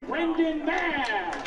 Brendan Mann.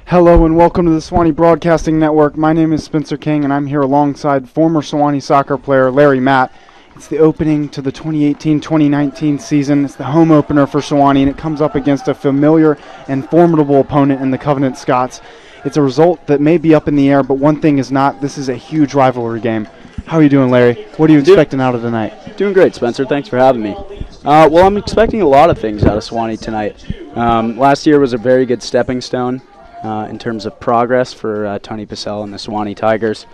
Hello and welcome to the Sewanee Broadcasting Network. My name is Spencer King and I'm here alongside former Sewanee soccer player Larry Matt. It's the opening to the 2018-2019 season. It's the home opener for Sewanee and it comes up against a familiar and formidable opponent in the Covenant Scots. It's a result that may be up in the air, but one thing is not. This is a huge rivalry game. How are you doing, Larry? What are you expecting out of tonight? Doing great, Spencer. Thanks for having me. Well, I'm expecting a lot of things out of Sewanee tonight. Last year was a very good stepping stone in terms of progress for Tony Pacell and the Sewanee Tigers.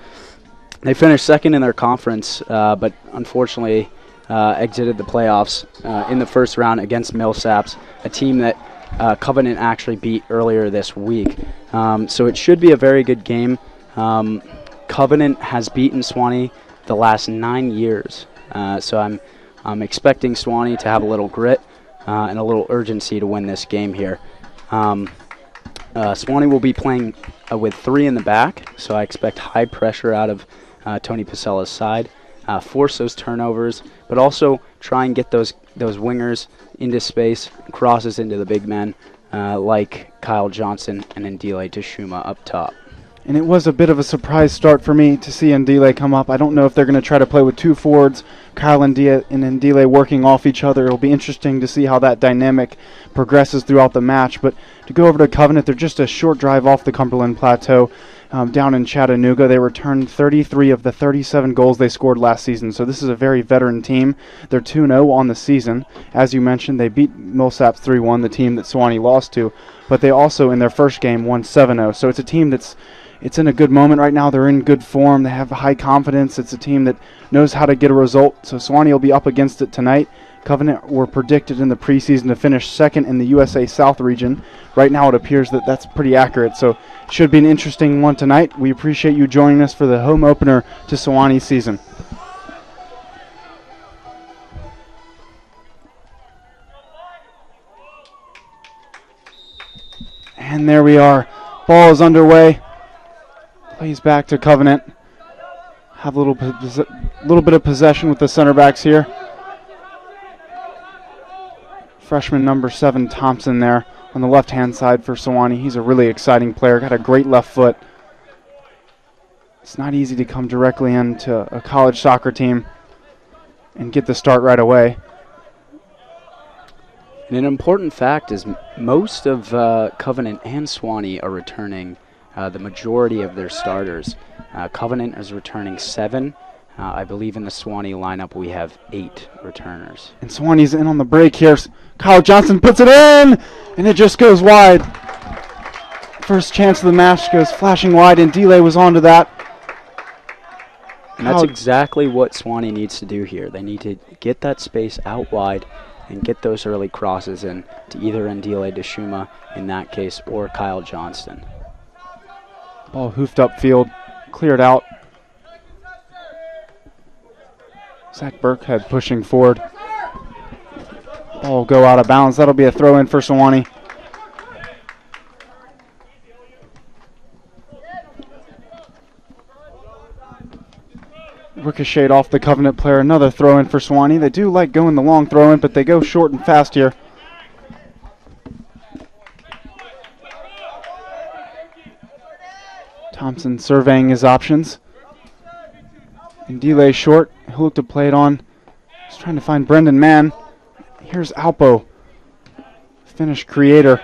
They finished second in their conference, but unfortunately exited the playoffs in the first round against Millsaps, a team that Covenant actually beat earlier this week. So it should be a very good game. Covenant has beaten Sewanee the last 9 years, so I'm expecting Sewanee to have a little grit and a little urgency to win this game here. Sewanee will be playing with 3 in the back, so I expect high pressure out of Tony Pacella's side, force those turnovers, but also try and get those wingers into space, crosses into the big men like Kyle Johnson and Ndile Tashuma up top. And it was a bit of a surprise start for me to see Ndile come up. I don't know if they're going to try to play with 2 forwards, Kyle and Ndile working off each other. It'll be interesting to see how that dynamic progresses throughout the match. But to go over to Covenant, they're just a short drive off the Cumberland Plateau down in Chattanooga. They returned 33 of the 37 goals they scored last season. So this is a very veteran team. They're 2-0 on the season. As you mentioned, they beat Millsaps 3-1, the team that Sewanee lost to. But they also, in their first game, won 7-0. So it's a team that's in a good moment right now. They're in good form. They have high confidence. It's a team that knows how to get a result. So Sewanee will be up against it tonight. Covenant were predicted in the preseason to finish second in the USA South region. Right now it appears that that's pretty accurate, so it should be an interesting one tonight. We appreciate you joining us for the home opener to Sewanee season. And there we are. Ball is underway. Plays back to Covenant. Have a little bit of possession with the center backs here. Freshman number 7, Thompson, there on the left-hand side for Sewanee. He's a really exciting player. Got a great left foot. It's not easy to come directly into a college soccer team and get the start right away. And an important fact is most of Covenant and Sewanee are returning the majority of their starters. Covenant is returning 7. I believe in the Sewanee lineup we have 8 returners. And Sewanee's in on the break here. Kyle Johnson puts it in, and it just goes wide. First chance of the match goes flashing wide, and Delay was onto that. And that's exactly what Sewanee needs to do here. They need to get that space out wide and get those early crosses in to either Ndile Deshuma in that case or Kyle Johnston. Ball hoofed upfield, cleared out. Zach Burkhead pushing forward. Ball will go out of bounds. That'll be a throw in for Sewanee. Ricocheted off the Covenant player. Another throw in for Sewanee. They do like going the long throw in, but they go short and fast here. Thompson surveying his options. And Delay short. He'll look to play it on. He's trying to find Brendan Mann. Here's Alpo, Finnish creator.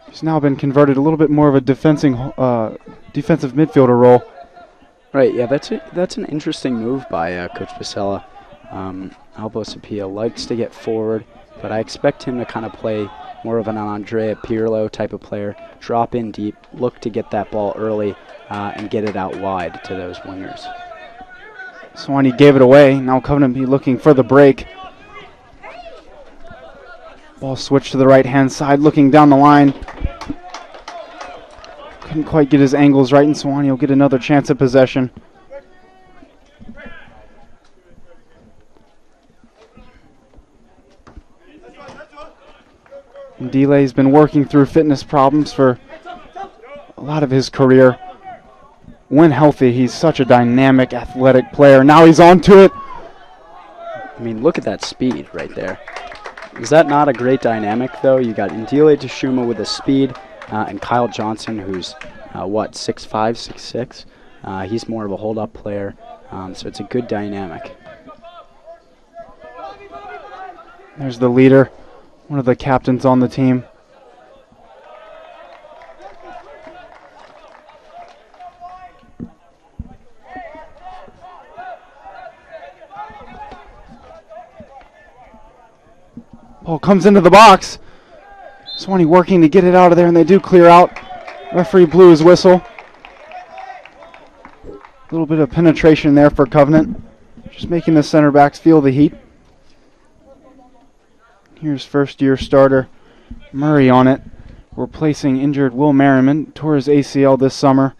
He's now been converted a little bit more of a defensive midfielder role. Right, yeah, that's an interesting move by Coach Pasella. Alpo Sapia likes to get forward, but I expect him to kind of play more of an Andrea Pirlo type of player, drop in deep, look to get that ball early, and get it out wide to those wingers. Sewanee gave it away. Now Covenant be looking for the break. Ball switched to the right-hand side, looking down the line. Couldn't quite get his angles right, and Sewanee will get another chance at possession. And Delay's been working through fitness problems for a lot of his career. When healthy, he's such a dynamic, athletic player. Now he's onto it. I mean, look at that speed right there. Is that not a great dynamic, though? You got Ndile Deshuma with the speed, and Kyle Johnson, who's, 6'5", 6'6". He's more of a hold-up player, so it's a good dynamic. There's the leader, one of the captains on the team. Ball comes into the box. Sewanee working to get it out of there, and they do clear out. Referee blew his whistle. A little bit of penetration there for Covenant. Just making the center backs feel the heat. Here's first-year starter Murray on it, replacing injured Will Merriman. Tore his ACL this summer.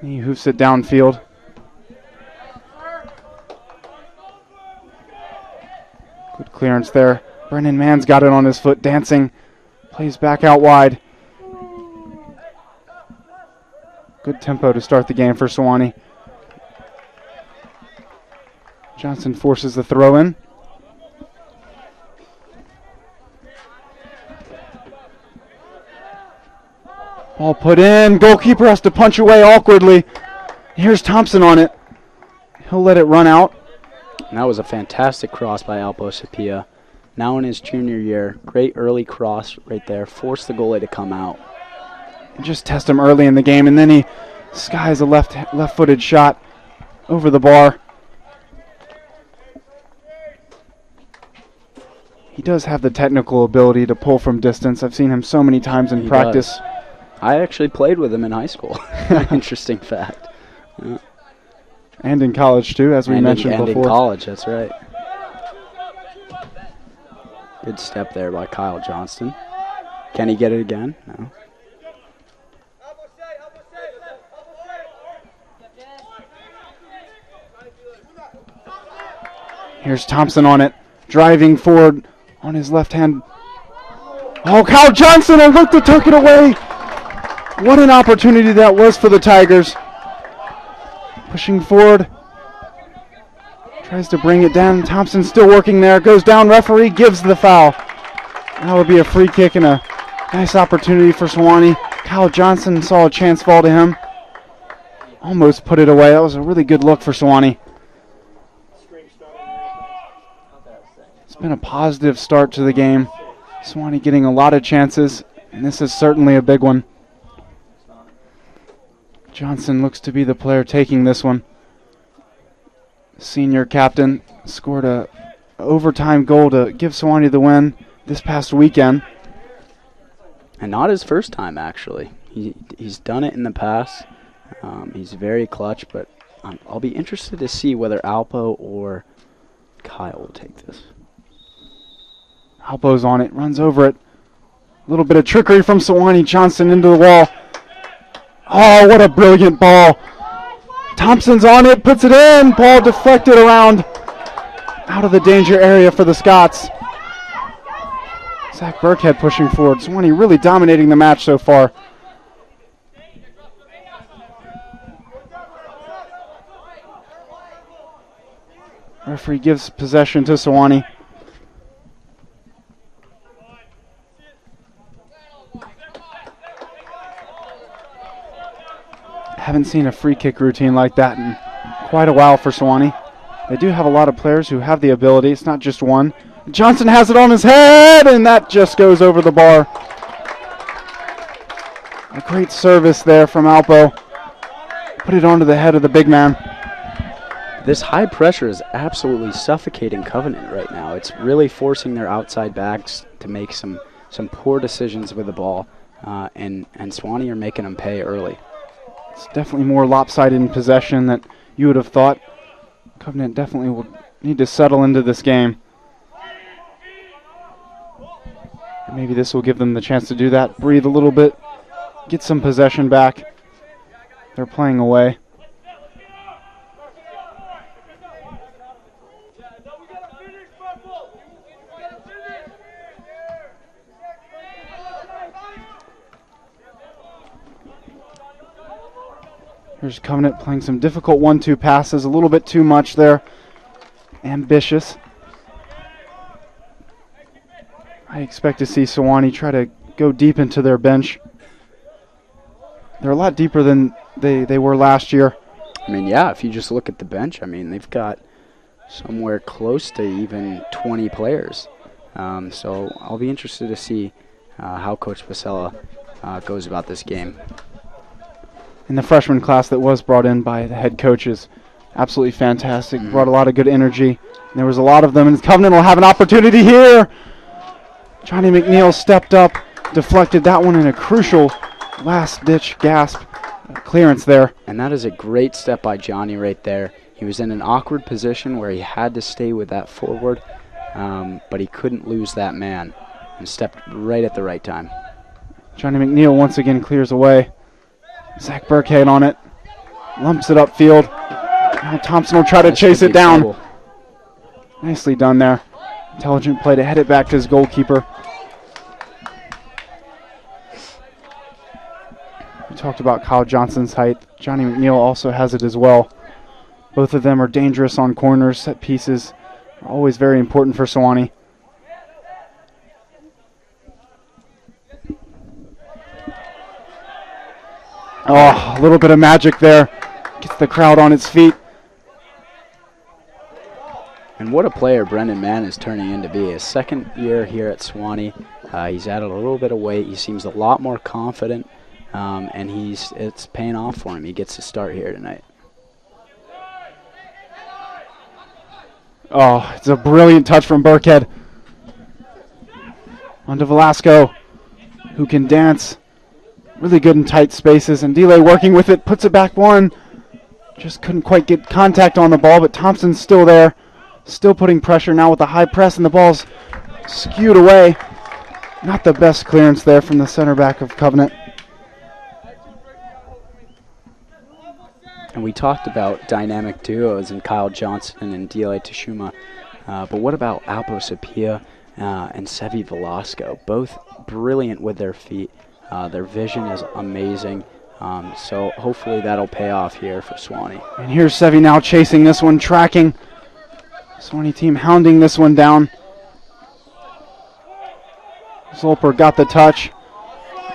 He hoofs it downfield. Good clearance there. Brendan Mann's got it on his foot, dancing. Plays back out wide. Good tempo to start the game for Sewanee. Johnson forces the throw in. Ball put in. Goalkeeper has to punch away awkwardly. Here's Thompson on it. He'll let it run out. And that was a fantastic cross by Alpo Sapia. Now in his junior year, great early cross right there. Forced the goalie to come out. Just test him early in the game, and then he skies a left-footed shot over the bar. He does have the technical ability to pull from distance. I've seen him so many times in practice. Does. I actually played with him in high school. Interesting fact. Yeah. And in college, too, as we mentioned and before. in college, that's right. Good step there by Kyle Johnston. Can he get it again? No. Here's Thompson on it, driving forward on his left hand. Oh, Kyle Johnson, and look, took it away. What an opportunity that was for the Tigers. Pushing forward. Tries to bring it down. Thompson still working there. Goes down. Referee gives the foul. That would be a free kick and a nice opportunity for Sewanee. Kyle Johnson saw a chance fall to him. Almost put it away. That was a really good look for Sewanee. It's been a positive start to the game. Sewanee getting a lot of chances, and this is certainly a big one. Johnson looks to be the player taking this one. Senior captain scored a overtime goal to give Sewanee the win this past weekend. And not his first time, actually. He's done it in the past. He's very clutch, but I'll be interested to see whether Alpo or Kyle will take this. Alpo's on it, runs over it. A little bit of trickery from Sewanee. Johnson into the wall. Oh, what a brilliant ball. Thompson's on it, puts it in. Ball deflected around out of the danger area for the Scots. Zach Burkhead pushing forward. Sewanee really dominating the match so far. Referee gives possession to Sewanee. Haven't seen a free kick routine like that in quite a while for Sewanee. They do have a lot of players who have the ability. It's not just one. Johnson has it on his head, and that just goes over the bar. A great service there from Alpo. Put it onto the head of the big man. This high pressure is absolutely suffocating Covenant right now. It's really forcing their outside backs to make some poor decisions with the ball, and Sewanee are making them pay early. It's definitely more lopsided in possession than you would have thought. Covenant definitely will need to settle into this game. Maybe this will give them the chance to do that. Breathe a little bit. Get some possession back. They're playing away. Here's Covenant playing some difficult 1-2 passes, a little bit too much there. Ambitious. I expect to see Sewanee try to go deep into their bench. They're a lot deeper than they were last year. I mean, yeah, if you just look at the bench, I mean, they've got somewhere close to even 20 players. So I'll be interested to see how Coach Pasella goes about this game. And the freshman class that was brought in by the head coaches, absolutely fantastic. Brought a lot of good energy. And there was a lot of them, and Covenant will have an opportunity here. Johnny McNeil stepped up, deflected that one in a crucial last-ditch gasp clearance there. And that is a great step by Johnny right there. He was in an awkward position where he had to stay with that forward, but he couldn't lose that man and stepped right at the right time. Johnny McNeil once again clears away. Zach Burkhead on it. Lumps it upfield. Now Thompson will try to chase it down. Trouble. Nicely done there. Intelligent play to head it back to his goalkeeper. We talked about Kyle Johnson's height. Johnny McNeil also has it as well. Both of them are dangerous on corners. Set pieces are always very important for Sewanee. Oh, a little bit of magic there. Gets the crowd on its feet. And what a player Brendan Mann is turning into be. His second year here at Sewanee. He's added a little bit of weight. He seems a lot more confident, and it's paying off for him. He gets to start here tonight. Oh, it's a brilliant touch from Burkhead. On to Velasco, who can dance. Really good in tight spaces, and Delay working with it, puts it back one. Just couldn't quite get contact on the ball, but Thompson's still there. Still putting pressure now with the high press, and the ball's skewed away. Not the best clearance there from the center back of Covenant. And we talked about dynamic duos in Kyle Johnston and Dile Tashuma. But what about Alpo Sapia and Sevi Velasco? Both brilliant with their feet. Their vision is amazing. So hopefully that'll pay off here for Suwannee. And here's Sevi now chasing this one, tracking. Suwannee team hounding this one down. Zolper got the touch.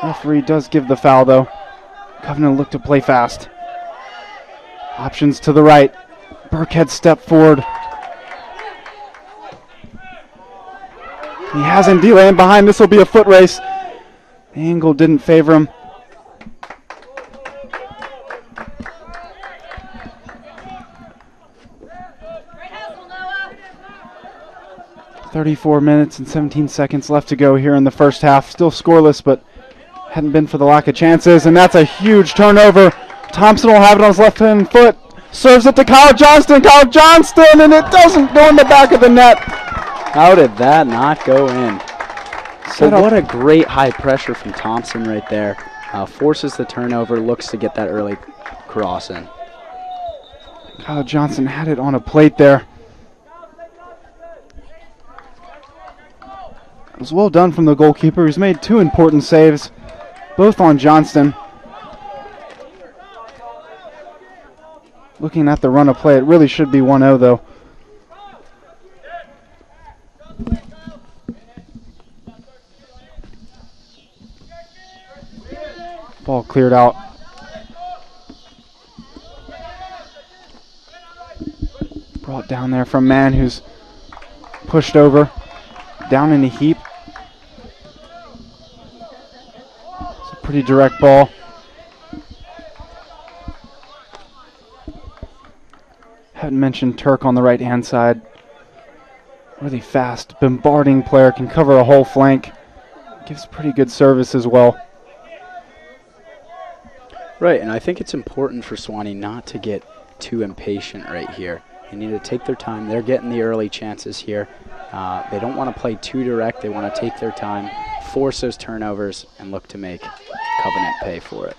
Referee does give the foul though. Covenant look to play fast. Options to the right. Burkhead step forward. He has Ndile in behind. This will be a foot race. The angle didn't favor him. "34 minutes and 17 seconds left to go here in the first half. Still scoreless, but hadn't been for the lack of chances. And that's a huge turnover. Thompson will have it on his left-hand foot. Serves it to Kyle Johnston. Kyle Johnston, and it doesn't go in the back of the net. How did that not go in? So what a great high pressure from Thompson right there. Forces the turnover, looks to get that early cross in. Kyle Johnston had it on a plate there. It was well done from the goalkeeper. He's made two important saves, both on Johnston. Looking at the run of play, it really should be 1-0 though. Ball cleared out. Brought down there from Mann, who's pushed over. Down in a heap. It's a pretty direct ball. Hadn't mentioned Turk on the right-hand side. Really fast, bombarding player, can cover a whole flank. Gives pretty good service as well. Right, and I think it's important for Suwannee not to get too impatient right here. They need to take their time. They're getting the early chances here. They don't want to play too direct. They want to take their time, force those turnovers, and look to make Covenant pay for it.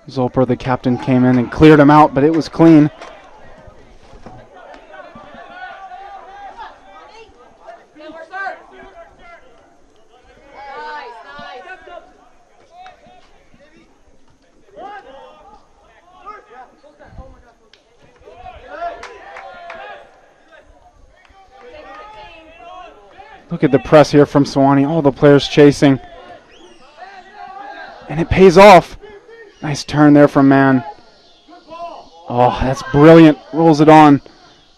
Zolper, the captain, came in and cleared him out, but it was clean. Look at the press here from Suwannee. All the players chasing. And it pays off. Nice turn there from Mann. Oh, that's brilliant. Rolls it on.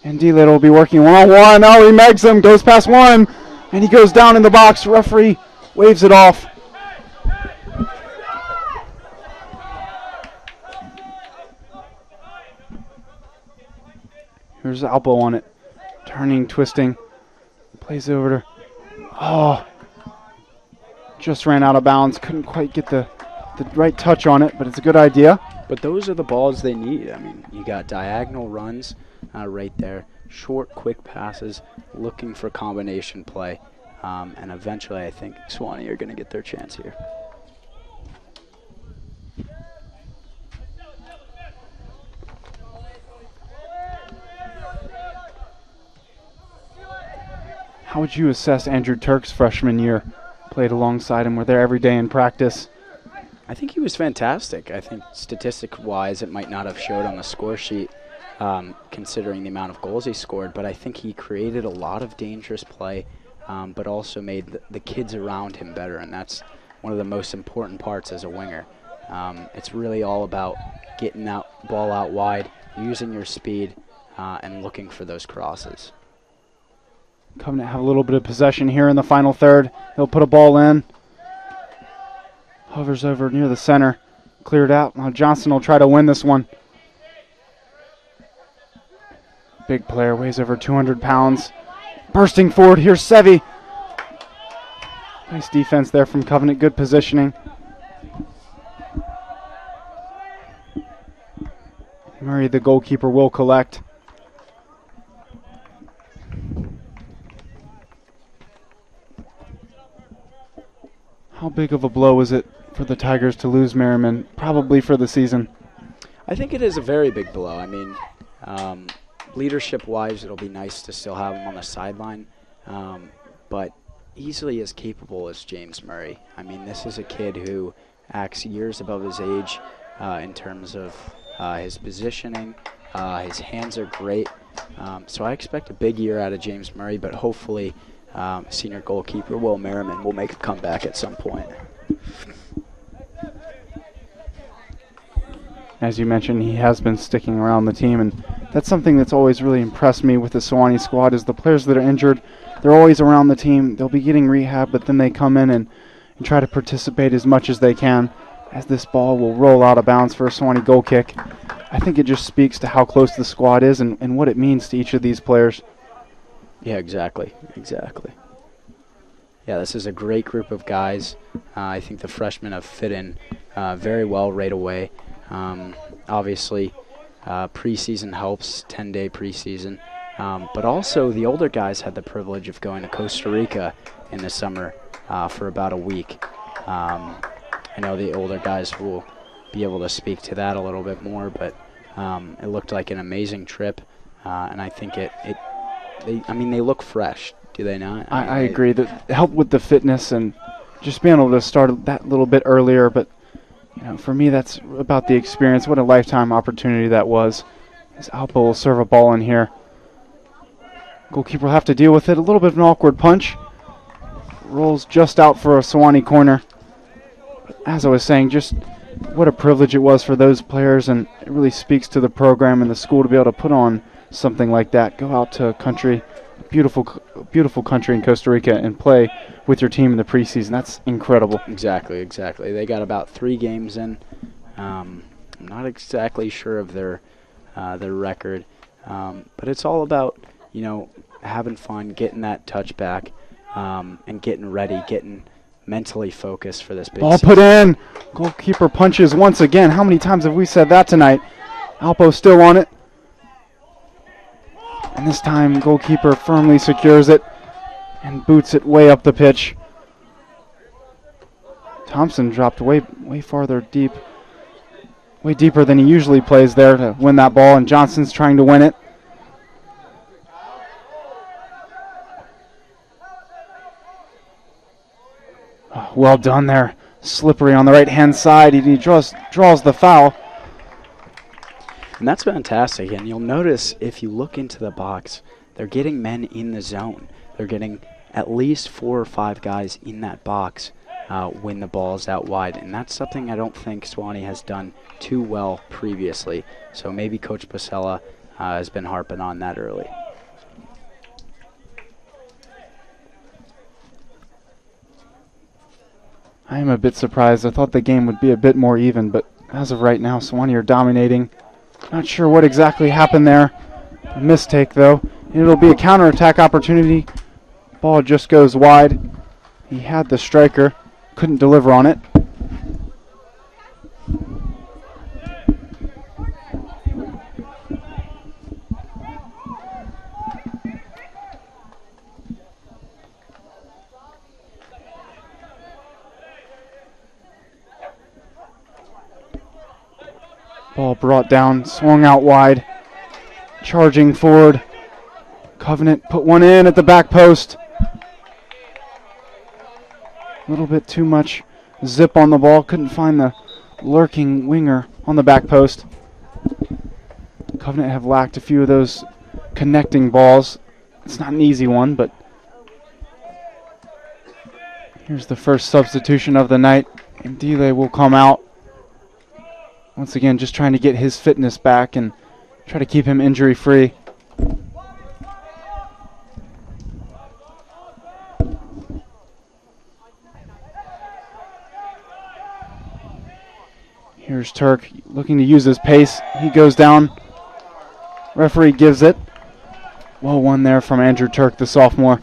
And Ndile will be working one-on-one. Oh, he megs him. Goes past one. And he goes down in the box. Referee waves it off. Here's Alpo on it. Turning, twisting. Plays over to... Oh, just ran out of bounds. Couldn't quite get the right touch on it, but it's a good idea. But those are the balls they need. I mean, you got diagonal runs right there, short, quick passes, looking for combination play, and eventually I think Suwannee are going to get their chance here. How would you assess Andrew Turk's freshman year? Played alongside him. Were there every day in practice? I think he was fantastic. I think statistic-wise it might not have showed on the score sheet considering the amount of goals he scored, but I think he created a lot of dangerous play, but also made the kids around him better, and that's one of the most important parts as a winger. It's really all about getting that ball out wide, using your speed, and looking for those crosses. Covenant have a little bit of possession here in the final third. He'll put a ball in. Hovers over near the center. Cleared out. Now Johnson will try to win this one. Big player, weighs over 200 pounds. Bursting forward, here's Sevi. Nice defense there from Covenant, good positioning. Murray, the goalkeeper, will collect. How big of a blow is it for the Tigers to lose Merriman? Probably for the season. I think it is a very big blow. I mean, leadership-wise, it'll be nice to still have him on the sideline, but easily as capable as James Murray. I mean, this is a kid who acts years above his age in terms of his positioning. His hands are great. So I expect a big year out of James Murray, but hopefully senior goalkeeper Will Merriman will make a comeback at some point. As you mentioned, he has been sticking around the team, and that's something that's always really impressed me with the Sewanee squad is the players that are injured, they're always around the team. They'll be getting rehab, but then they come in and try to participate as much as they can. As this ball will roll out of bounds for a Sewanee goal kick, I think it just speaks to how close the squad is and what it means to each of these players. Yeah, exactly. Yeah, this is a great group of guys. I think the freshmen have fit in very well right away. Obviously, preseason helps, 10-day preseason. But also, the older guys had the privilege of going to Costa Rica in the summer for about a week. I know the older guys will be able to speak to that a little bit more, but it looked like an amazing trip, and I think they look fresh, do they not? I agree. That helped with the fitness and just being able to start that little bit earlier, but for me, that's about the experience. What a lifetime opportunity that was. As Alpo will serve a ball in here. Goalkeeper will have to deal with it. A little bit of an awkward punch. Rolls just out for a Sewanee corner. As I was saying, just what a privilege it was for those players, and it really speaks to the program and the school to be able to put on something like that. Go out to a country, beautiful country in Costa Rica, and play with your team in the preseason. That's incredible. Exactly. They got about 3 games in. I'm not exactly sure of their record, but it's all about having fun, getting that touch back, and getting ready, getting mentally focused for this big ball season. Put in. Goalkeeper punches once again. How many times have we said that tonight? Alpo still on it. And this time, goalkeeper firmly secures it and boots it way up the pitch. Thompson dropped way farther deep. Way deeper than he usually plays there to win that ball, and Johnson's trying to win it. Oh, well done there. Slippery on the right-hand side. He draws the foul. And that's fantastic. And you'll notice if you look into the box, they're getting men in the zone. They're getting at least 4 or 5 guys in that box when the ball's out wide. And that's something I don't think Sewanee has done too well previously. So maybe Coach Pasella has been harping on that early. I am a bit surprised. I thought the game would be a bit more even, but as of right now, Sewanee are dominating. Not sure what exactly happened there. A mistake, though. It'll be a counterattack opportunity. Ball just goes wide. He had the striker. Couldn't deliver on it. Ball brought down, swung out wide, charging forward. Covenant put one in at the back post. A little bit too much zip on the ball. Couldn't find the lurking winger on the back post. Covenant have lacked a few of those connecting balls. It's not an easy one, but here's the first substitution of the night. Ndile will come out. Once again, just trying to get his fitness back and try to keep him injury-free. Here's Turk looking to use his pace. He goes down. Referee gives it. Well won there from Andrew Turk, the sophomore.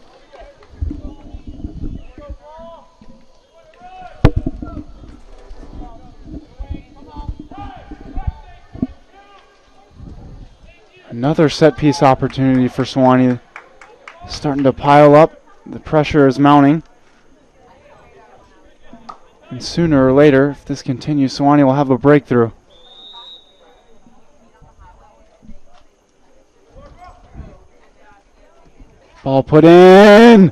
Another set piece opportunity for Sewanee. Starting to pile up. The pressure is mounting. And sooner or later, if this continues, Sewanee will have a breakthrough. Ball put in. And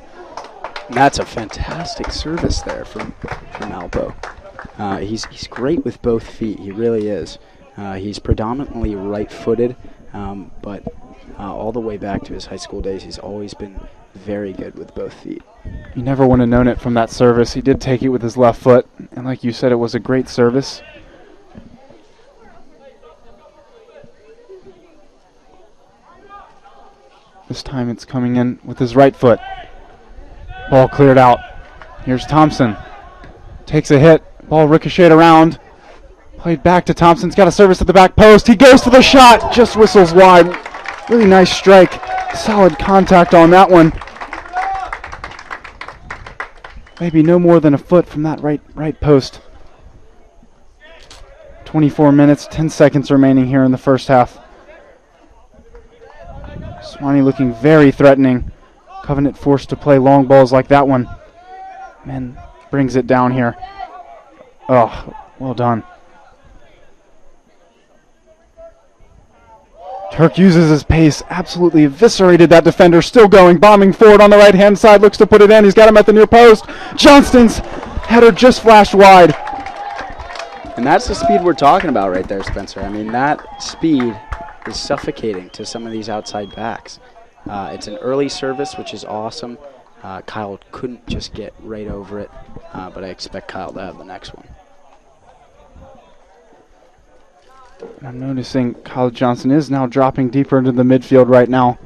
that's a fantastic service there from Alpo. He's great with both feet. He really is. He's predominantly right-footed, but all the way back to his high school days, he's always been very good with both feet. You never would have known it from that service. He did take it with his left foot, and like you said, it was a great service. This time it's coming in with his right foot. Ball cleared out. Here's Thompson. Takes a hit. Ball ricocheted around. Played back to Thompson. He's got a service at the back post. He goes for the shot. Just whistles wide. Really nice strike. Solid contact on that one. Maybe no more than a foot from that right post. 24 minutes, 10 seconds remaining here in the first half. Sewanee looking very threatening. Covenant forced to play long balls like that one. Man, brings it down here. Oh, well done. Turk uses his pace, absolutely eviscerated that defender, still going, bombing forward on the right-hand side, looks to put it in, he's got him at the near post. Johnston's header just flashed wide. And that's the speed we're talking about right there, Spencer. I mean, that speed is suffocating to some of these outside backs. It's an early service, which is awesome. Kyle couldn't just get right over it, but I expect Kyle to have the next one. And I'm noticing Kyle Johnson is now dropping deeper into the midfield right now.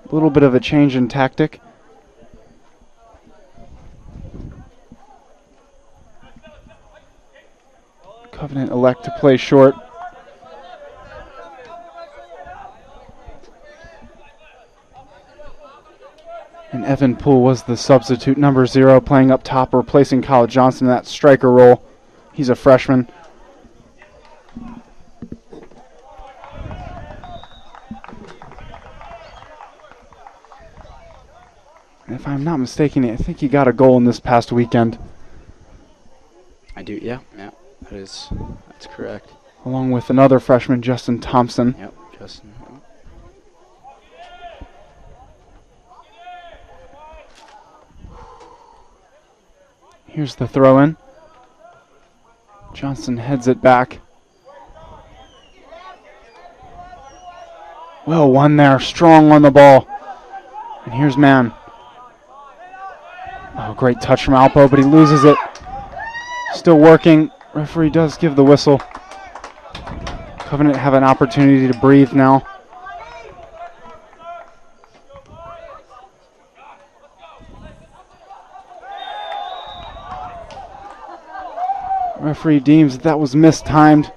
A little bit of a change in tactic. Covenant elect to play short. And Evan Poole was the substitute, number 0, playing up top, replacing Kyle Johnson in that striker role. He's a freshman. And if I'm not mistaken, I think he got a goal in this past weekend. I do, yeah, that's correct. Along with another freshman, Justin Thompson. Yep, Justin. Here's the throw in. Johnson heads it back. Well won there, strong on the ball. And here's Mann. Oh, great touch from Alpo, but he loses it. Still working. Referee does give the whistle. Covenant have an opportunity to breathe now. Referee deems that was mistimed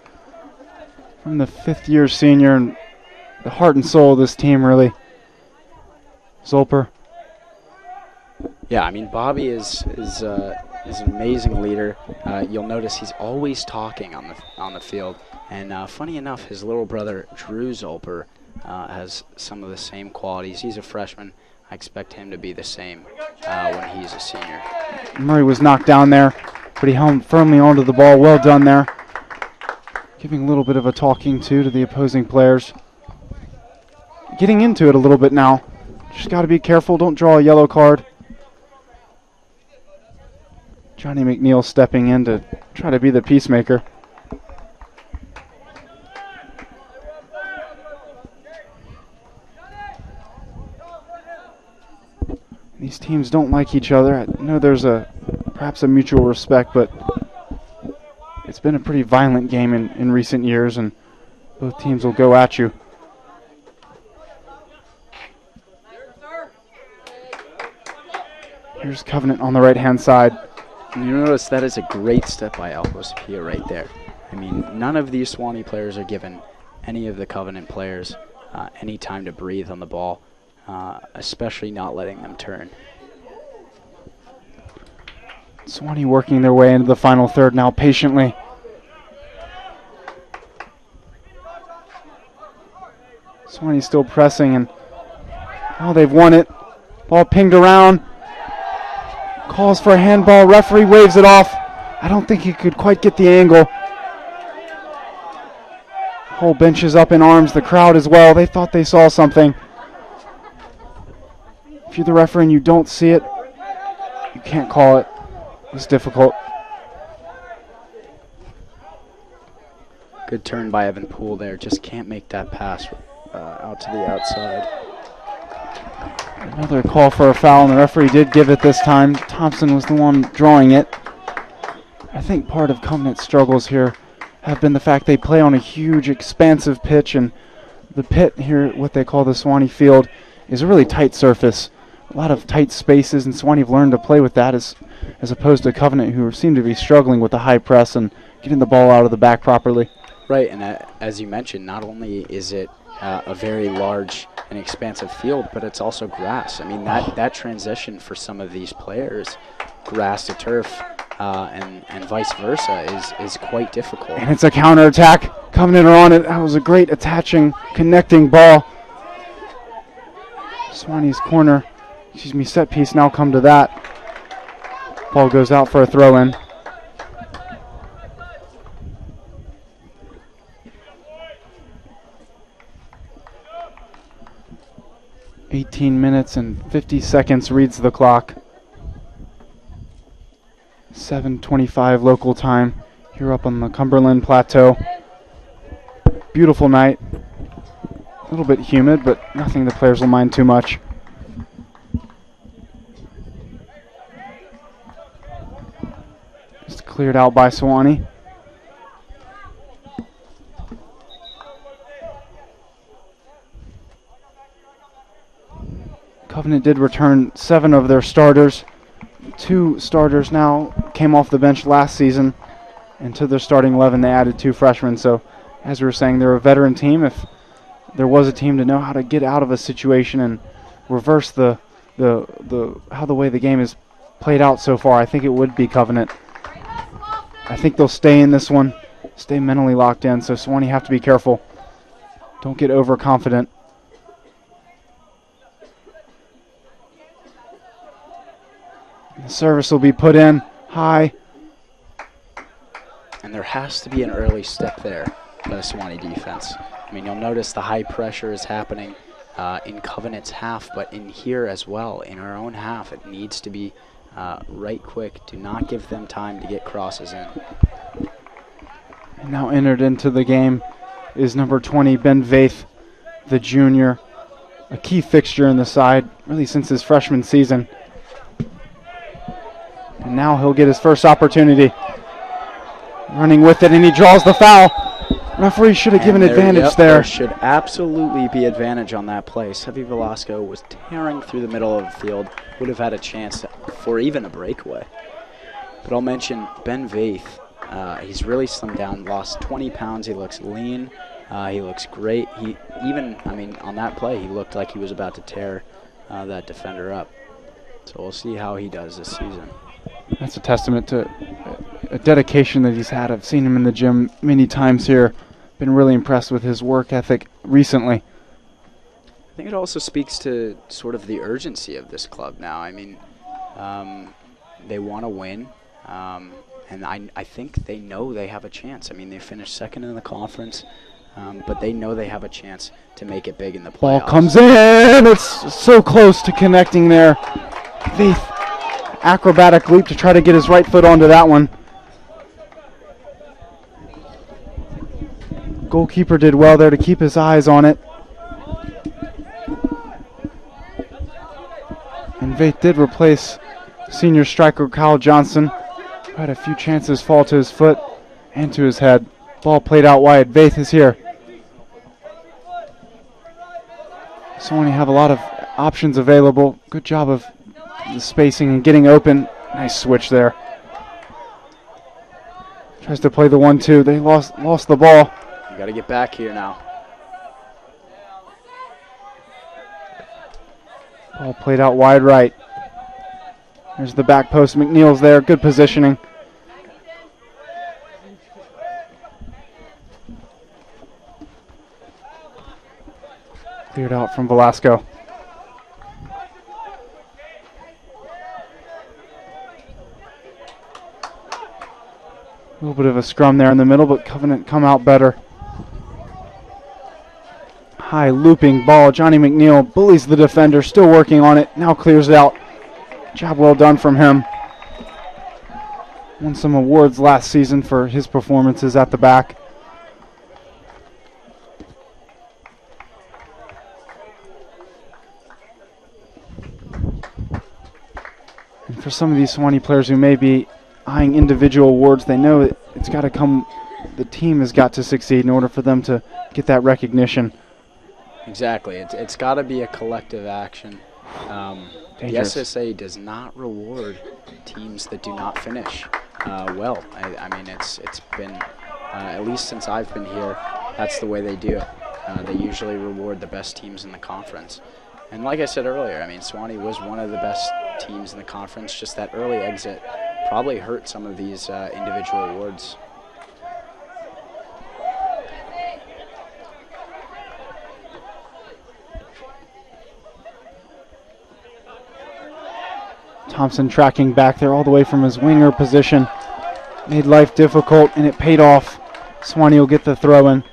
from the 5th-year senior and the heart and soul of this team, really. Zolper. Yeah, I mean, Bobby is an amazing leader. You'll notice he's always talking on the field. And funny enough, his little brother, Drew Zolper, has some of the same qualities. He's a freshman. I expect him to be the same when he's a senior. Murray was knocked down there, but he held firmly onto the ball. Well done there. Giving a little bit of a talking to the opposing players. Getting into it a little bit now. Just got to be careful. Don't draw a yellow card. Johnny McNeil stepping in to try to be the peacemaker. These teams don't like each other. I know there's perhaps a mutual respect, but it's been a pretty violent game in recent years, and both teams will go at you. Here's Covenant on the right-hand side. And you notice that is a great step by Alpo Sapia right there. I mean, none of these Sewanee players are given any of the Covenant players any time to breathe on the ball, especially not letting them turn. Sewanee working their way into the final third now patiently. Sewanee Sewanee still pressing, and oh, they've won it. Ball pinged around. Calls for a handball. Referee waves it off. I don't think he could quite get the angle. Whole bench is up in arms. The crowd as well. They thought they saw something. If you're the referee and you don't see it, you can't call it. It's difficult. Good turn by Evan Poole there. Just can't make that pass out to the outside. Another call for a foul, and the referee did give it this time. Thompson was the one drawing it. I think part of Covenant's struggles here have been the fact they play on a huge, expansive pitch, and the pit here, what they call the Sewanee Field, is a really tight surface. A lot of tight spaces, and Sewanee have learned to play with that as opposed to Covenant, who seem to be struggling with the high press and getting the ball out of the back properly. Right, and as you mentioned, not only is it a very large and expansive field, but it's also grass. I mean, that transition for some of these players, grass to turf, and vice versa, is quite difficult. And it's a counterattack. Covenant are on it. That was a great attaching, connecting ball. Sewanee's corner, set piece now come to that. Ball goes out for a throw-in. .18 and 50 seconds reads the clock. 7:25 local time here up on the Cumberland Plateau. Beautiful night. A little bit humid, but nothing the players will mind too much. Just cleared out by Sewanee. Covenant did return 7 of their starters. 2 starters now came off the bench last season, and to their starting 11 they added 2 freshmen. So as we were saying, they're a veteran team. If there was a team to know how to get out of a situation and reverse how the way the game is played out so far, I think it would be Covenant. I think they'll stay in this one, stay mentally locked in, so Sewanee have to be careful. Don't get overconfident. The service will be put in high. And there has to be an early step there by the Sewanee defense. I mean, you'll notice the high pressure is happening in Covenant's half, but in here as well, in our own half, it needs to be right quick. Do not give them time to get crosses in. And now entered into the game is number 20, Ben Vaith, the junior, a key fixture in the side, really since his freshman season. And now he'll get his first opportunity. Running with it, and he draws the foul. Referee should have given advantage there. There should absolutely be advantage on that play. Sevi Velasco was tearing through the middle of the field. Would have had a chance for even a breakaway. But I'll mention Ben Vaith. He's really slimmed down, lost 20 pounds. He looks lean. He looks great. On that play, he looked like he was about to tear that defender up. So we'll see how he does this season. That's a testament to a dedication that he's had. I've seen him in the gym many times here. Been really impressed with his work ethic recently. I think it also speaks to sort of the urgency of this club now. I mean, they want to win, and I think they know they have a chance. I mean, they finished second in the conference, but they know they have a chance to make it big in the playoffs. Ball comes in. It's so close to connecting there. Vaith, acrobatic leap to try to get his right foot onto that one. Goalkeeper did well there to keep his eyes on it. And Vaith did replace senior striker Kyle Johnson, who had a few chances fall to his foot and to his head. Ball played out wide. Vaith is here. Sewanee have a lot of options available. Good job of the spacing and getting open. Nice switch there. Tries to play the 1-2. They lost the ball. You got to get back here now. Ball played out wide right. There's the back post. McNeil's there. Good positioning. Cleared out from Velasco. A little bit of a scrum there in the middle, but Covenant come out better. High looping ball. Johnny McNeil bullies the defender, still working on it. Now clears it out. Job well done from him. Won some awards last season for his performances at the back. And for some of these Sewanee players who may be eyeing individual awards, they know it's got to come, the team has got to succeed in order for them to get that recognition. Exactly. It's got to be a collective action. The SSA does not reward teams that do not finish well. I mean, it's been, at least since I've been here, that's the way they do. They usually reward the best teams in the conference. And like I said earlier, I mean, Sewanee was one of the best teams in the conference. Just that early exit probably hurt some of these individual awards. Thompson tracking back there all the way from his winger position. Made life difficult, and it paid off. Sewanee will get the throw in.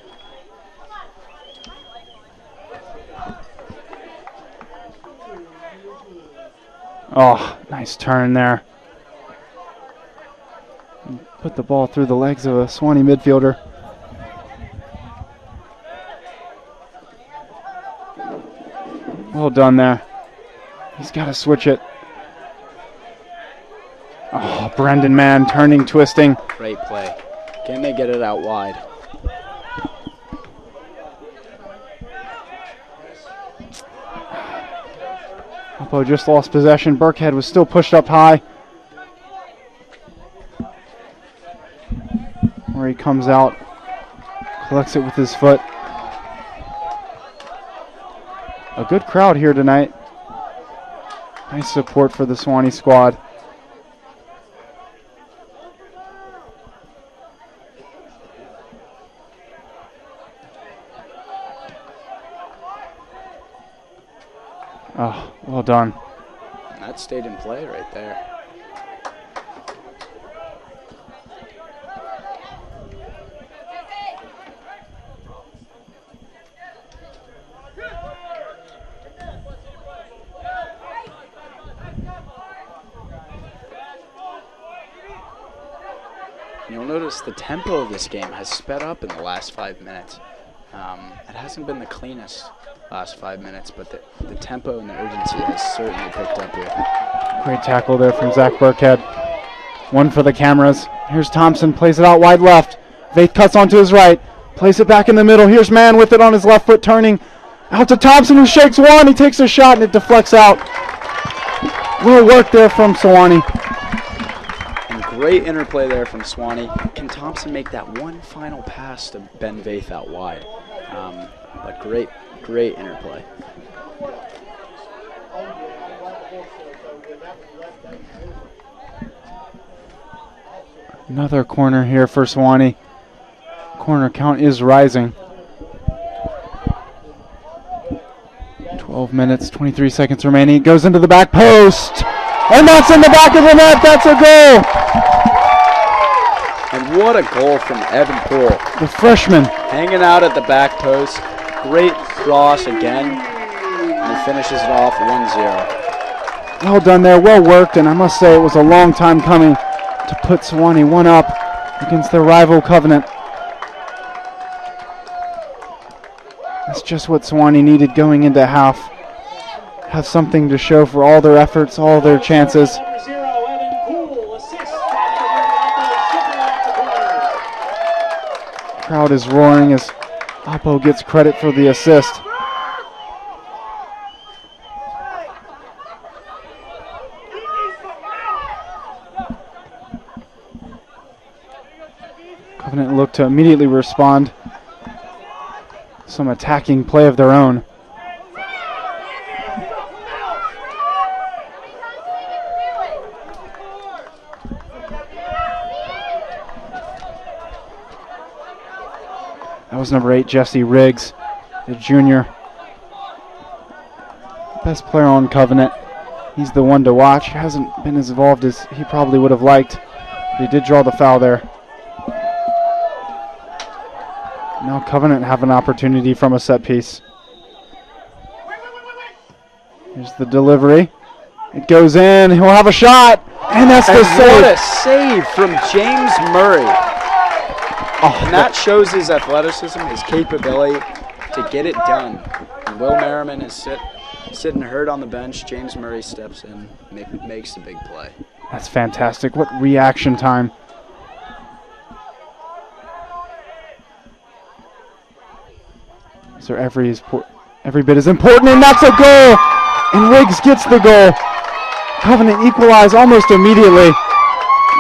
Oh, nice turn there. Put the ball through the legs of a Sewanee midfielder. Well done there. He's got to switch it. Oh, Brendan Mann turning, twisting. Great play. Can they get it out wide? Oppo just lost possession. Burkhead was still pushed up high. Where he comes out, collects it with his foot. A good crowd here tonight. Nice support for the Sewanee squad. Oh, well done. That stayed in play right there. You'll notice the tempo of this game has sped up in the last 5 minutes. It hasn't been the cleanest last 5 minutes, but the tempo and the urgency has certainly picked up here. Great tackle there from Zach Burkhead. One for the cameras. Here's Thompson, plays it out wide left. Vaith cuts onto his right, plays it back in the middle. Here's Mann with it on his left foot, turning out to Thompson, who shakes one. He takes a shot and it deflects out. Well work there from Sewanee. And great interplay there from Sewanee. Can Thompson make that one final pass to Ben Vaith out wide? But great interplay. Another corner here for Sewanee. Corner count is rising. 12 minutes, 23 seconds remaining. It goes into the back post. And that's in the back of the net. That's a goal. And what a goal from Evan Poole. The freshman. Hanging out at the back post. Great cross again. And he finishes it off 1-0. Well done there. Well worked. And I must say it was a long time coming to put Sewanee one up against their rival Covenant. That's just what Sewanee needed going into half. Have something to show for all their efforts, all their chances. Crowd is roaring as Oppo gets credit for the assist. Covenant look to immediately respond. Some attacking play of their own. That was number 8, Jesse Riggs, the junior. Best player on Covenant. He's the one to watch. Hasn't been as involved as he probably would have liked, but he did draw the foul there. Now Covenant have an opportunity from a set piece. Here's the delivery. It goes in. He'll have a shot. And that's the save. What a save from James Murray. And that shows his athleticism, his capability to get it done. And Will Merriman is sitting hurt on the bench. James Murray steps in, makes the big play. That's fantastic. What reaction time. So every bit is important, and that's a goal. And Riggs gets the goal. Covenant equalize almost immediately.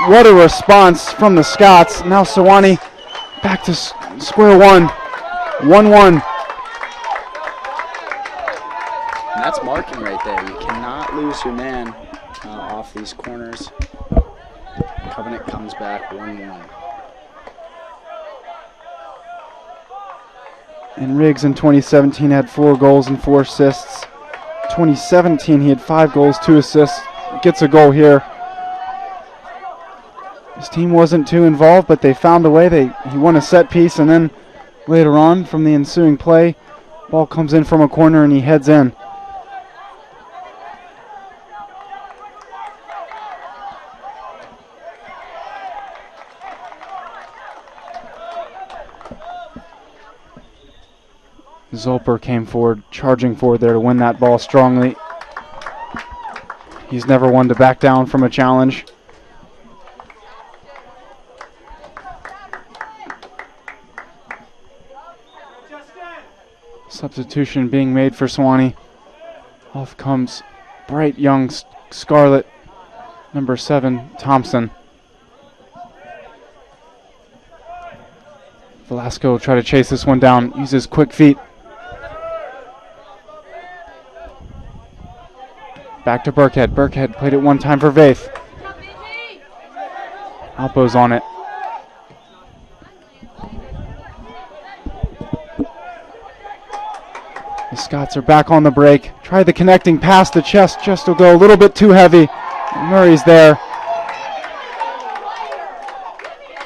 What a response from the Scots. Now Sewanee back to square one. 1-1. And that's marking right there. You cannot lose your man off these corners. Covenant comes back 1-1. And Riggs in 2017 had 4 goals and 4 assists. 2017 he had 5 goals, 2 assists. Gets a goal here. His team wasn't too involved, but they found a way. He won a set piece, and then later on from the ensuing play, ball comes in from a corner and he heads in. Zolper came forward, charging forward there to win that ball strongly. He's never one to back down from a challenge. Substitution being made for Sewanee. Off comes bright young Scarlet, number 7, Thompson. Velasco will try to chase this one down, uses quick feet. Back to Burkhead. Burkhead played it one time for Vaith. Alpo's on it. The Scots are back on the break. Try the connecting pass. The chest just will go a little bit too heavy. Murray's there.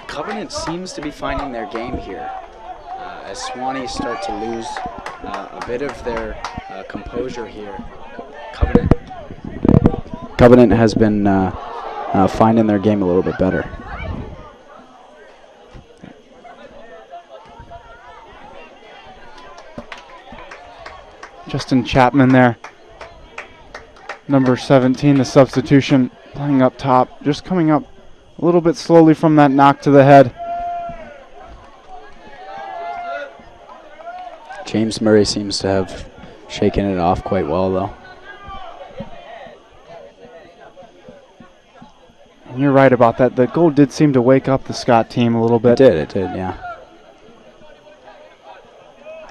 Covenant seems to be finding their game here as Sewanee start to lose a bit of their composure here. Covenant has been finding their game a little bit better. Justin Chapman there. Number 17, the substitution, playing up top, just coming up a little bit slowly from that knock to the head. James Murray seems to have shaken it off quite well, though. And you're right about that. The goal did seem to wake up the Scott team a little bit. It did, yeah.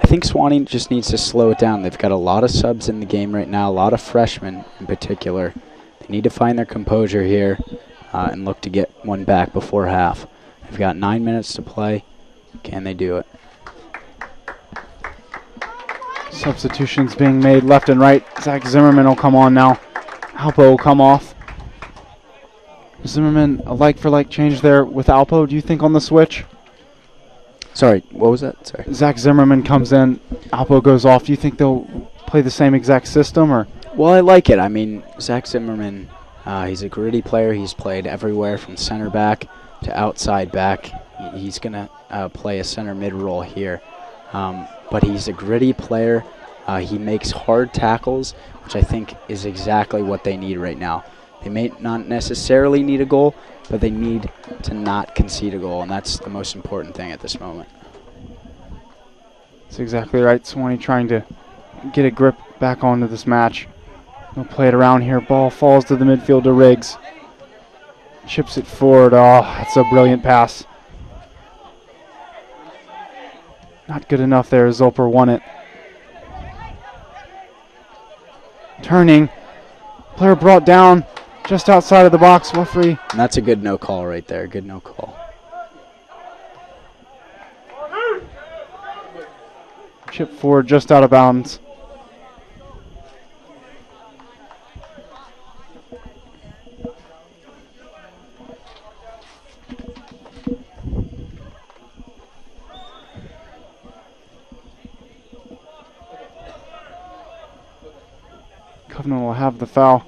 I think Sewanee just needs to slow it down. They've got a lot of subs in the game right now, a lot of freshmen in particular. They need to find their composure here and look to get one back before half. They've got 9 minutes to play. Can they do it? Substitutions being made left and right. Zach Zimmerman will come on now. Alpo will come off. Zimmerman, a like-for-like change there with Alpo, do you think, on the switch? Sorry, what was that? Sorry. Zach Zimmerman comes in, Alpo goes off. Do you think they'll play the same exact system? Or? Well, I like it. I mean, Zach Zimmerman, he's a gritty player. He's played everywhere from center back to outside back. He's going to play a center mid role here. But he's a gritty player. He makes hard tackles, which I think is exactly what they need right now. They may not necessarily need a goal, but they need to not concede a goal, and that's the most important thing at this moment. That's exactly right. Sewanee trying to get a grip back onto this match. They'll play it around here. Ball falls to the midfield to Riggs. Chips it forward. Oh, that's a brilliant pass. Not good enough there. Zolper won it. Turning. Player brought down just outside of the box. Referee. And that's a good no call right there. Good no call. Chip forward just out of bounds. Richmond will have the foul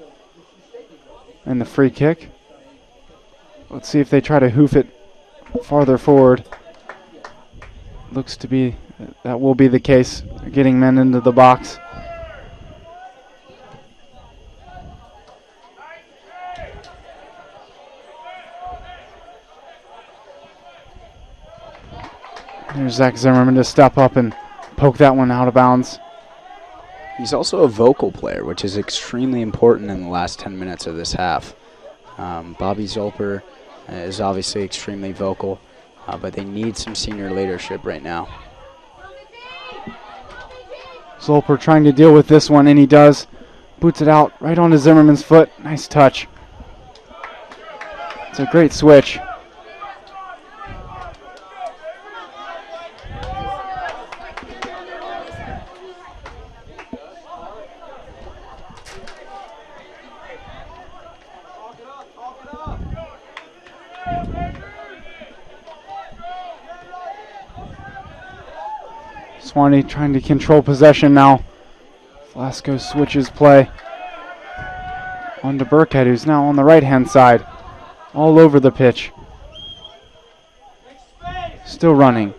and the free kick. Let's see if they try to hoof it farther forward. Looks to be that will be the case. They're getting men into the box. There's Zach Zimmerman to step up and poke that one out of bounds. He's also a vocal player, which is extremely important in the last 10 minutes of this half. Bobby Zolper is obviously extremely vocal, but they need some senior leadership right now. Zolper trying to deal with this one, and he does. Boots it out right onto Zimmerman's foot. Nice touch. It's a great switch. Swanee trying to control possession now. Velasco switches play on to Burkhead, who's now on the right-hand side, all over the pitch. Still running.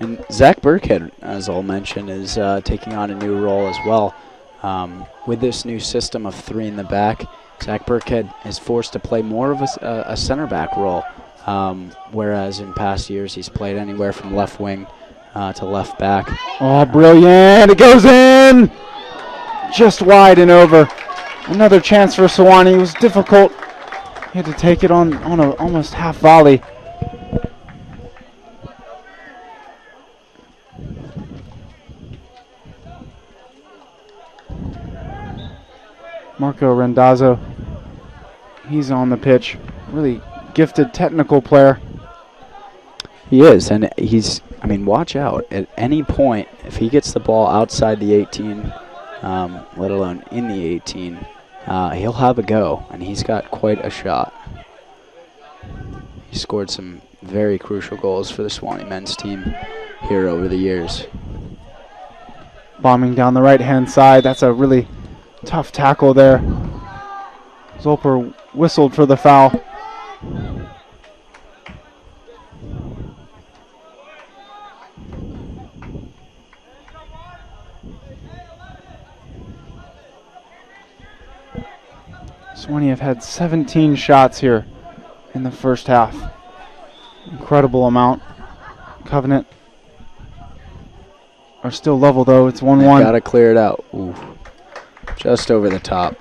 And Zach Burkhead, as I'll mention, is taking on a new role as well. With this new system of 3 in the back, Zach Burkhead is forced to play more of a center back role. Whereas in past years he's played anywhere from left wing to left back. Oh, brilliant. It goes in! Just wide and over. Another chance for Sewanee. It was difficult. He had to take it on a almost half volley. Marco Rendazzo, he's on the pitch. Really gifted technical player. He is, and watch out. At any point, if he gets the ball outside the 18, let alone in the 18, he'll have a go, and he's got quite a shot. He scored some very crucial goals for the Sewanee men's team here over the years. Bombing down the right-hand side. That's a really tough tackle there. Zolper whistled for the foul. Sewanee have had 17 shots here in the first half. Incredible amount. Covenant are still level though. It's 1-1. Got to clear it out. Ooh. Just over the top.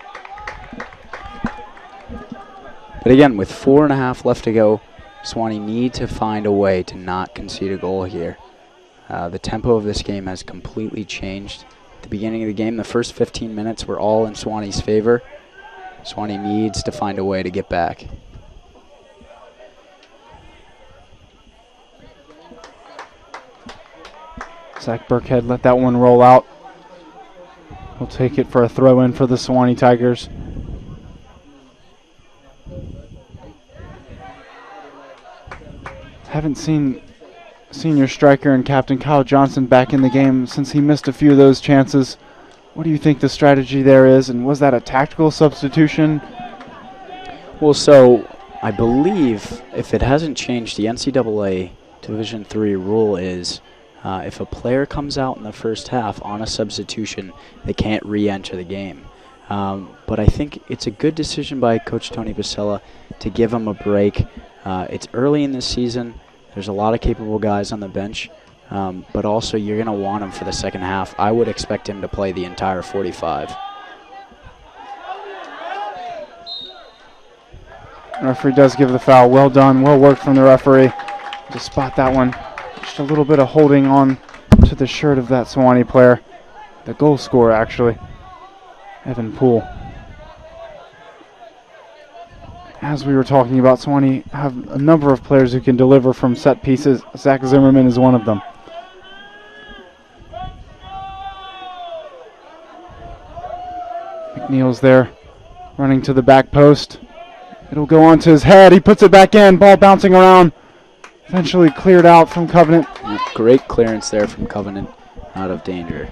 But again, with 4.5 left to go, Sewanee need to find a way to not concede a goal here. The tempo of this game has completely changed. At the beginning of the game, the first 15 minutes were all in Sewanee's favor. Sewanee needs to find a way to get back. Zach Burkhead let that one roll out. We'll take it for a throw-in for the Sewanee Tigers. Haven't seen senior striker and captain Kyle Johnson back in the game since he missed a few of those chances. What do you think the strategy there is, and was that a tactical substitution? Well, so I believe if it hasn't changed, the NCAA Division III rule is if a player comes out in the first half on a substitution, they can't re-enter the game. But I think it's a good decision by Coach Tony Basella to give him a break. It's early in this season. There's a lot of capable guys on the bench, but also you're going to want him for the second half. I would expect him to play the entire 45. The referee does give the foul. Well done. Well worked from the referee to spot that one. Just a little bit of holding on to the shirt of that Sewanee player. The goal scorer, actually, Evan Poole. As we were talking about, Sewanee have a number of players who can deliver from set pieces. Zach Zimmerman is one of them. McNeil's there, running to the back post. It'll go onto his head. He puts it back in. Ball bouncing around. Eventually cleared out from Covenant. Great clearance there from Covenant, out of danger.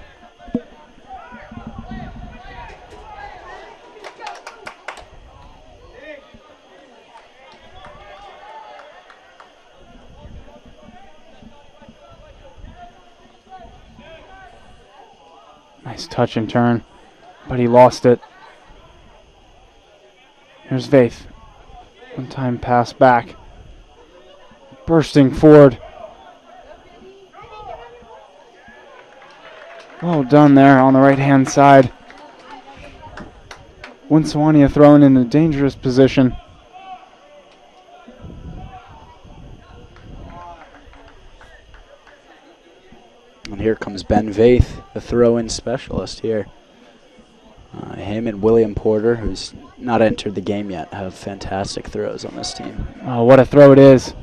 Nice touch and turn, but he lost it. Here's Vaith. One-time pass back. Bursting forward. Well done there on the right-hand side. Win Sewanee thrown in a dangerous position. And here comes Ben Vaith, the throw-in specialist here. Him and William Porter, who's not entered the game yet, have fantastic throws on this team. Oh, what a throw it is.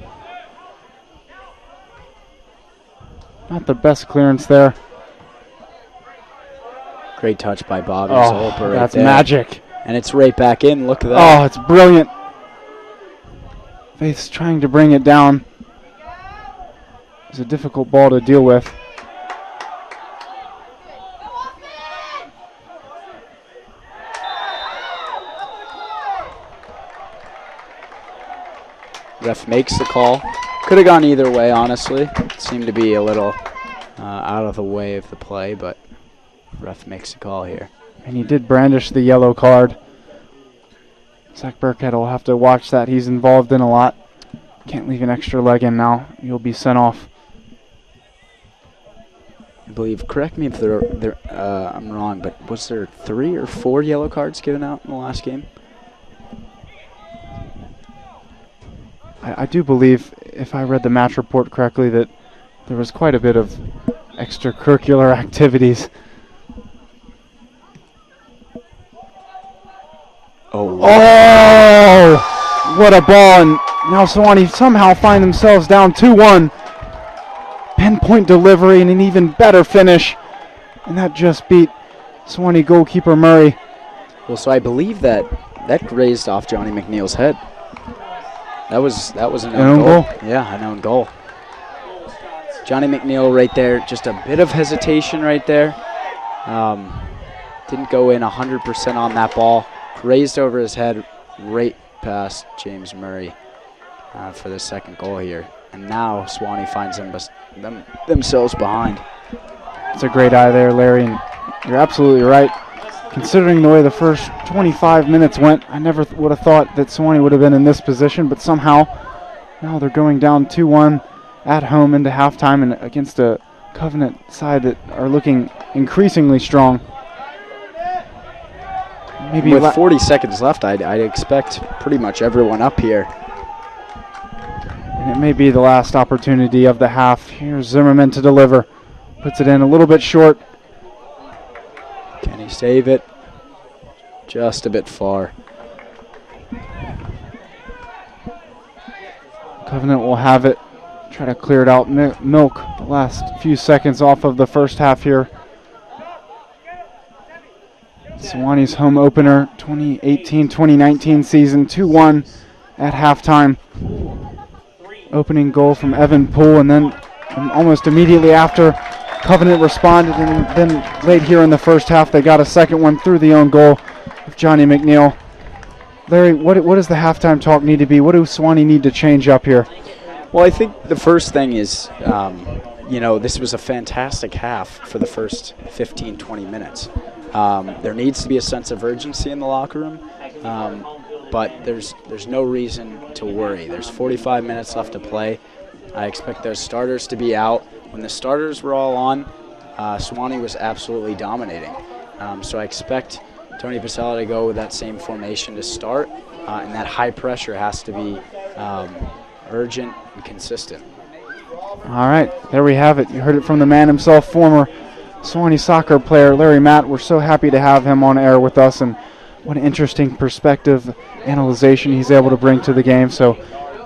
Not the best clearance there. Great touch by Bobby Oh, Zolper right that's there. magic. And it's right back in. Look at that. Oh, it's brilliant. Vaith's trying to bring it down. It's a difficult ball to deal with. Ref makes the call. Could have gone either way, honestly. Seemed to be a little out of the way of the play, but ref makes the call here. And he did brandish the yellow card. Zach Burkhead will have to watch that. He's involved in a lot. Can't leave an extra leg in now. You'll be sent off. I believe, correct me if I'm wrong, but was there 3 or 4 yellow cards given out in the last game? I do believe, if I read the match report correctly, that there was quite a bit of extracurricular activities. Oh, Oh! What a ball. And now Sewanee somehow find themselves down 2-1. Pinpoint delivery and an even better finish. And that just beat Sewanee goalkeeper Murray. well, so I believe that grazed off Johnny McNeil's head. That was an own goal. Yeah, an own goal. Johnny McNeil right there, just a bit of hesitation right there. Didn't go in 100% on that ball. Grazed over his head right past James Murray for the second goal here. And now Sewanee finds themselves behind. It's a great eye there, Larry, and you're absolutely right. Considering the way the first 25 minutes went, I never would have thought that Sewanee would have been in this position, but somehow now they're going down 2-1 at home into halftime and against a Covenant side that are looking increasingly strong. Maybe with 40 seconds left, I'd expect pretty much everyone up here. And it may be the last opportunity of the half. Here's Zimmerman to deliver. Puts it in a little bit short. Can he save it? Just a bit far. Covenant will have it. Try to clear it out. Milk the last few seconds off of the first half here. Sewanee's home opener, 2018-2019 season, 2-1 at halftime. Opening goal from Evan Poole, and then almost immediately after, Covenant responded, and then late here in the first half, they got a second one through the own goal of Johnny McNeil. Larry, what does the halftime talk need to be? What do Sewanee need to change up here? Well, I think the first thing is, this was a fantastic half for the first 15, 20 minutes. There needs to be a sense of urgency in the locker room, but there's no reason to worry. There's 45 minutes left to play. I expect those starters to be out. When the starters were all on, Sewanee was absolutely dominating. So I expect Tony Pasella to go with that same formation to start, and that high pressure has to be urgent and consistent. All right, there we have it. You heard it from the man himself, former Sewanee soccer player Larry Matt. We're so happy to have him on air with us, and what an interesting perspective, analyzation he's able to bring to the game. So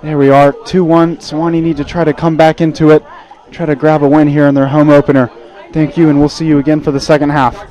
there we are, 2-1. Sewanee need to try to come back into it, try to grab a win here in their home opener. Thank you, and we'll see you again for the second half.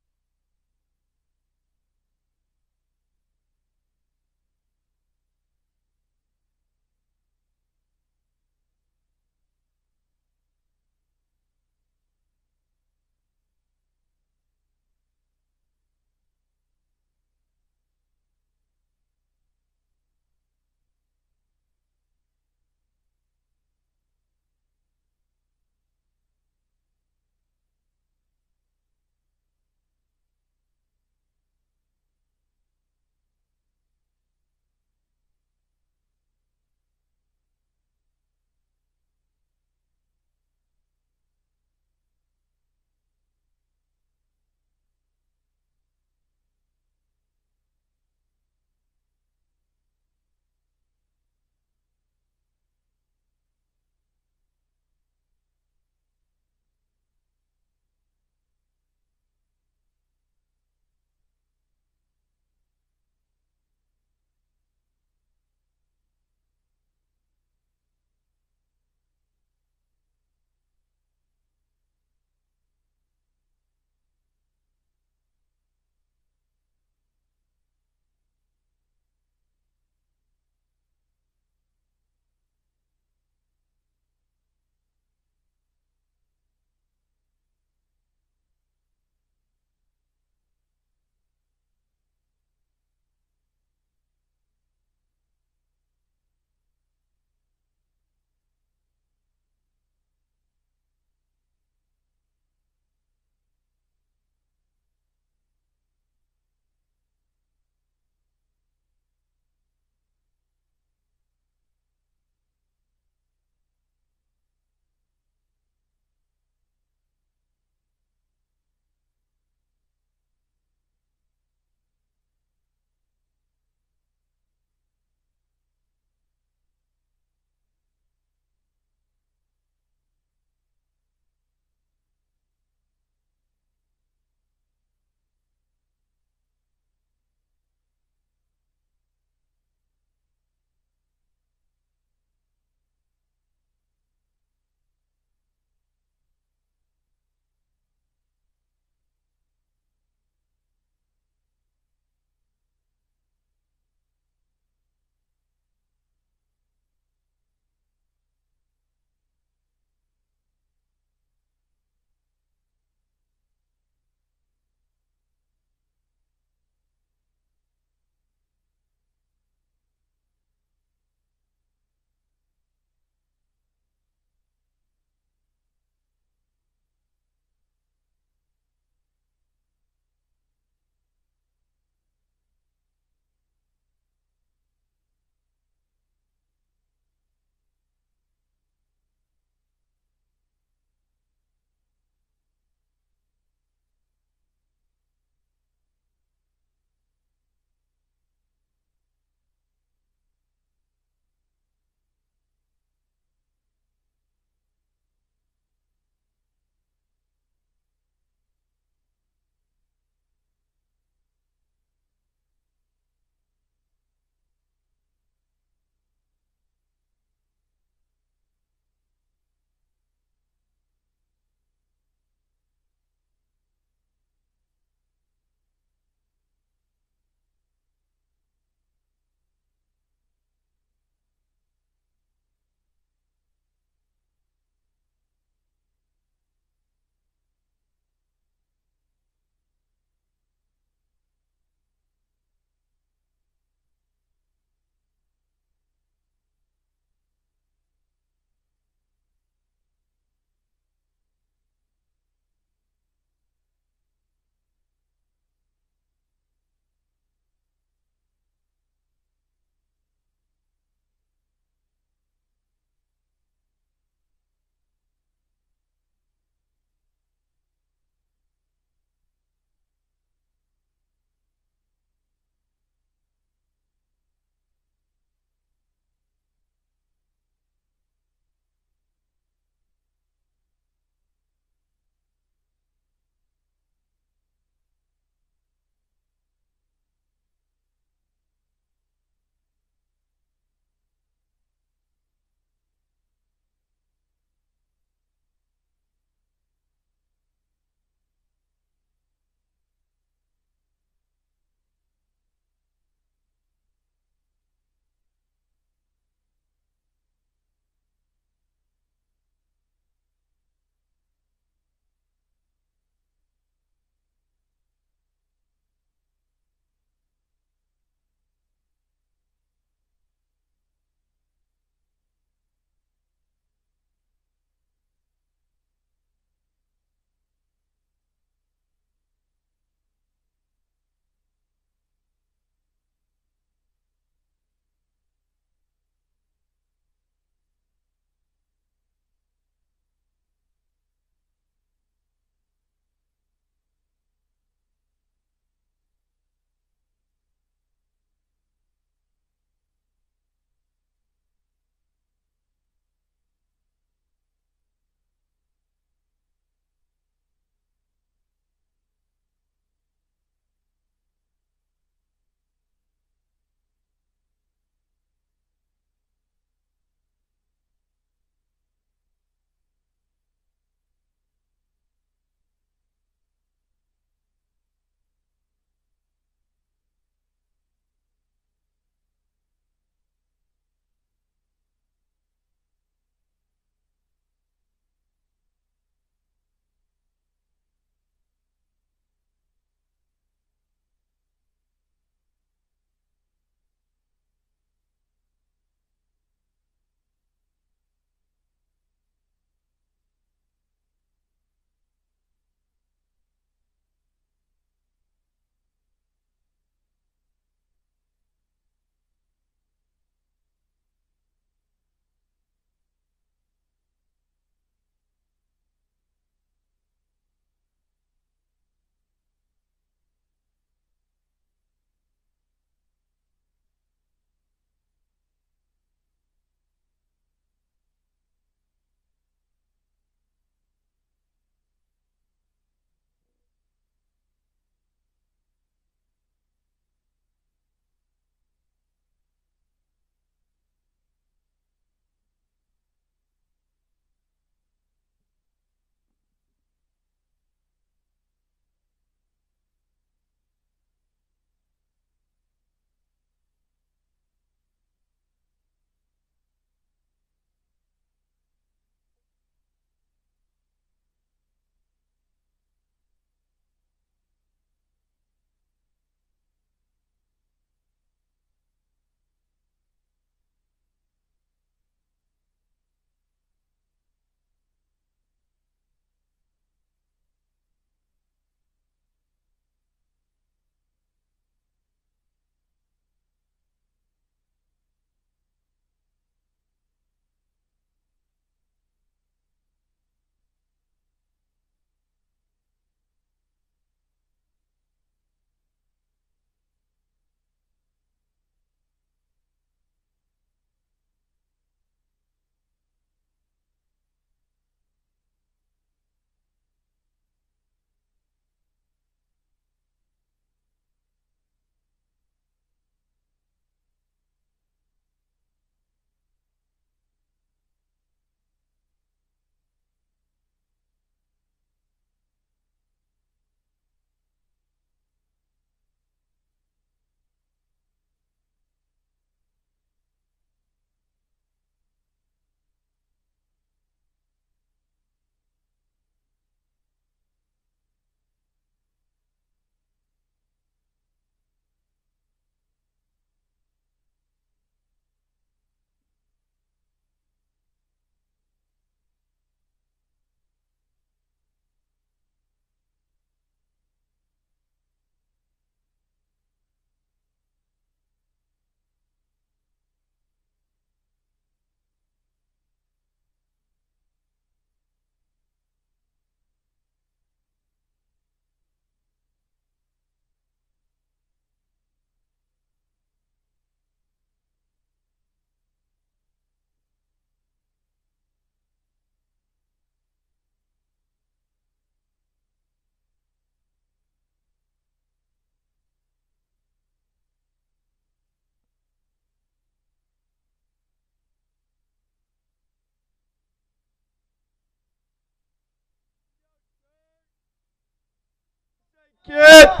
Hello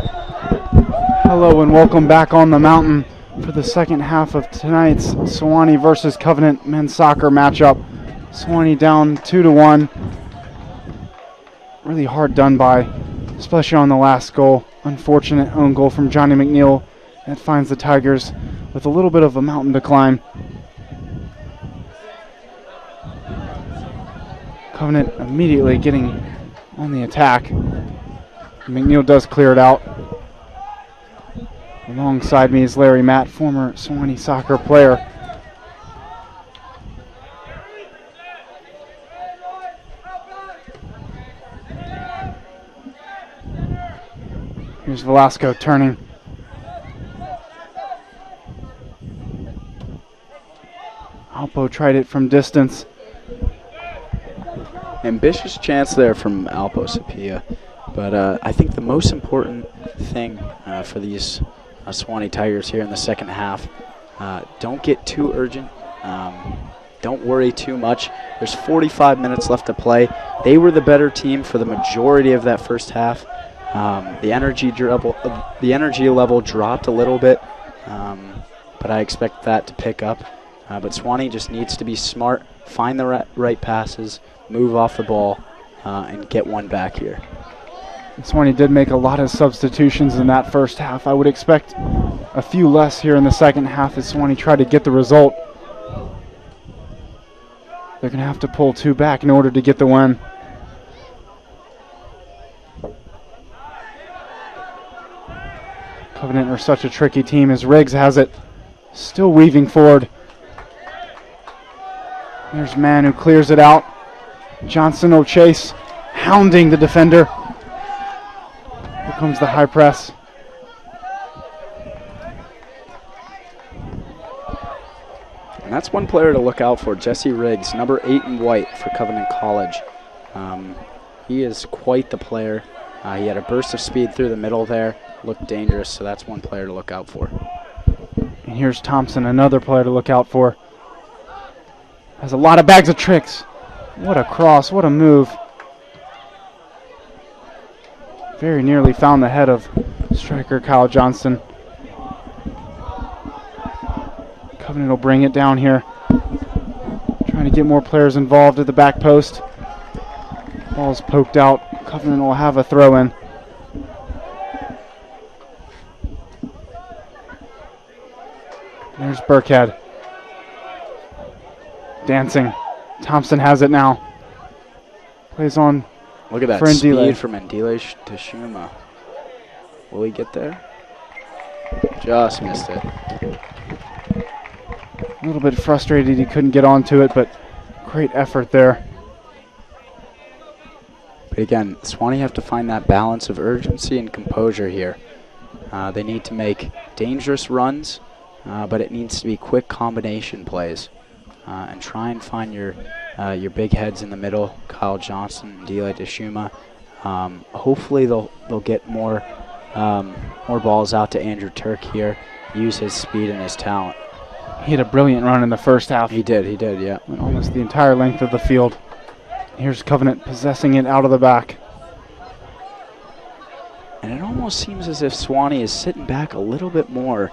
and welcome back on the mountain for the second half of tonight's Sewanee versus Covenant men's soccer matchup. Sewanee down 2-1. Really hard done by, especially on the last goal. Unfortunate own goal from Johnny McNeil that finds the Tigers with a little bit of a mountain to climb. Covenant immediately getting on the attack. McNeil does clear it out. Alongside me is Larry Matt, former Sewanee soccer player. Here's Velasco turning. Alpo tried it from distance. Ambitious chance there from Alpo Sapia. But I think the most important thing for these Sewanee Tigers here in the second half, don't get too urgent. Don't worry too much. There's 45 minutes left to play. They were the better team for the majority of that first half. The energy level dropped a little bit, but I expect that to pick up. But Sewanee just needs to be smart, find the right passes, move off the ball, and get one back here. Sewanee did make a lot of substitutions in that first half. I would expect a few less here in the second half as Sewanee tried to get the result. They're going to have to pull two back in order to get the win. Covenant are such a tricky team as Riggs has it. Still weaving forward. There's Mann who clears it out. Johnson O'Chase hounding the defender. Here comes the high press. And that's one player to look out for, Jesse Riggs, number 8 in white for Covenant College. He is quite the player. He had a burst of speed through the middle there, looked dangerous, so that's one player to look out for. And here's Thompson, another player to look out for. Has a lot of bags of tricks. What a cross, what a move. Very nearly found the head of striker Kyle Johnston. Covenant will bring it down here. Trying to get more players involved at the back post. Ball's poked out. Covenant will have a throw in. There's Burkhead. Dancing. Thompson has it now. Plays on. Look at that for Ndile. speed from Ndile to Shuma. Will he get there? Just missed it. A little bit frustrated he couldn't get onto it, but great effort there. But again, Sewanee have to find that balance of urgency and composure here. They need to make dangerous runs, but it needs to be quick combination plays. And try and find your big heads in the middle, Kyle Johnson, Ndile Deshuma. Hopefully they'll get more balls out to Andrew Turk here, use his speed and his talent. He had a brilliant run in the first half. He did, yeah. Went almost the entire length of the field. Here's Covenant possessing it out of the back. And it almost seems as if Sewanee is sitting back a little bit more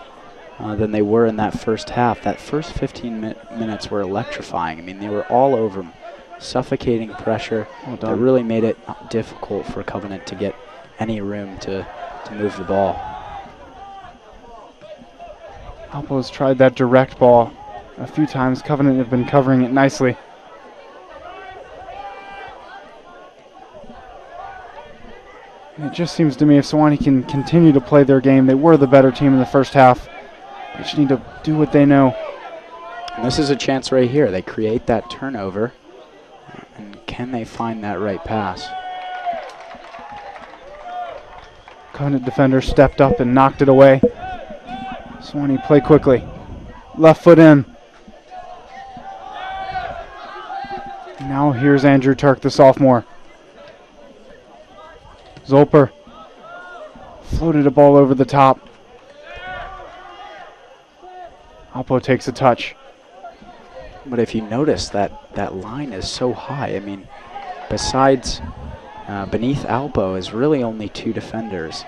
than they were in that first half. That first 15 minutes were electrifying. I mean, they were all over him, suffocating pressure. That really made it difficult for Covenant to get any room to move the ball. Alpo's tried that direct ball a few times. Covenant have been covering it nicely. And it just seems to me if Sewanee can continue to play their game, they were the better team in the first half. They just need to do what they know. And this is a chance right here. They create that turnover. And can they find that right pass? Covenant defender stepped up and knocked it away. Sewanee play quickly. Left foot in. Now here's Andrew Turk, the sophomore. Zolper floated a ball over the top. Alpo takes a touch. But if you notice that line is so high, I mean, besides beneath Alpo is really only 2 defenders.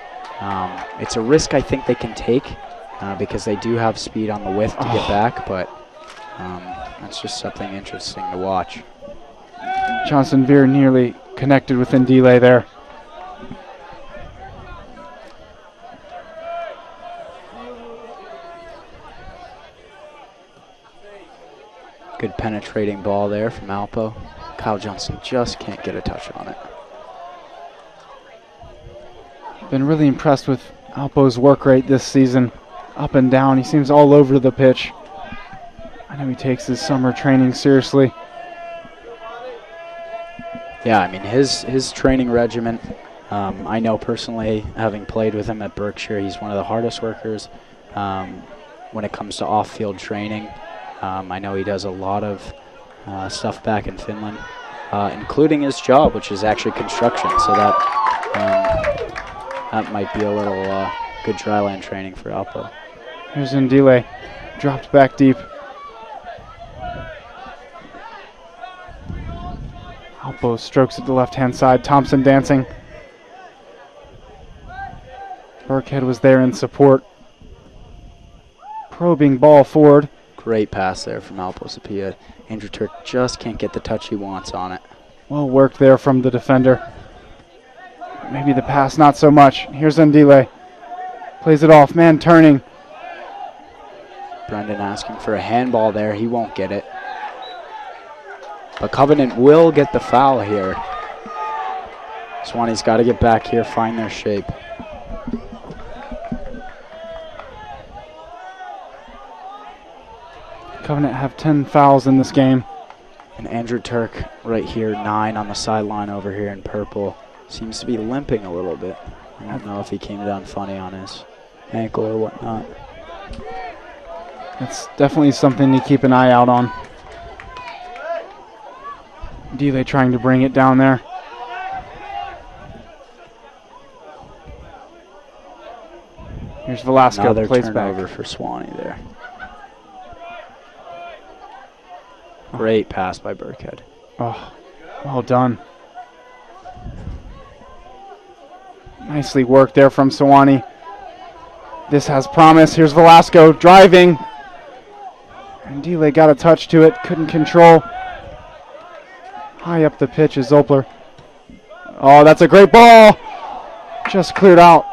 It's a risk I think they can take because they do have speed on the width to get back, but that's just something interesting to watch. Johnson Veer nearly connected with Ndile there. Good penetrating ball there from Alpo. Kyle Johnson just can't get a touch on it. Been really impressed with Alpo's work rate this season. Up and down, he seems all over the pitch. I know he takes his summer training seriously. Yeah, I mean, his training regimen, I know personally, having played with him at Berkshire, he's one of the hardest workers when it comes to off-field training. I know he does a lot of stuff back in Finland, including his job, which is actually construction, so that might be a little good dryland training for Alpo. Here's Ndile, dropped back deep. Alpo strokes at the left-hand side. Thompson dancing. Burkhead was there in support. Probing ball forward. Great pass there from Alpo Sapia. Andrew Turk just can't get the touch he wants on it. Well worked there from the defender. Maybe the pass not so much. Here's Ndile. Plays it off. Man turning. Brendan asking for a handball there. He won't get it. But Covenant will get the foul here. Swanee's got to get back here, find their shape. Covenant have 10 fouls in this game. And Andrew Turk right here, 9 on the sideline over here in purple. Seems to be limping a little bit. I don't know if he came down funny on his ankle or whatnot. That's definitely something to keep an eye out on. Ndile trying to bring it down there. Here's Velasco. Another plays turnover back for Swanee there. Great pass by Burkhead. Oh, well done. Nicely worked there from Sewanee. This has promise. Here's Velasco driving. Ndile got a touch to it, couldn't control. High up the pitch is Zopler. Oh, that's a great ball. Just cleared out.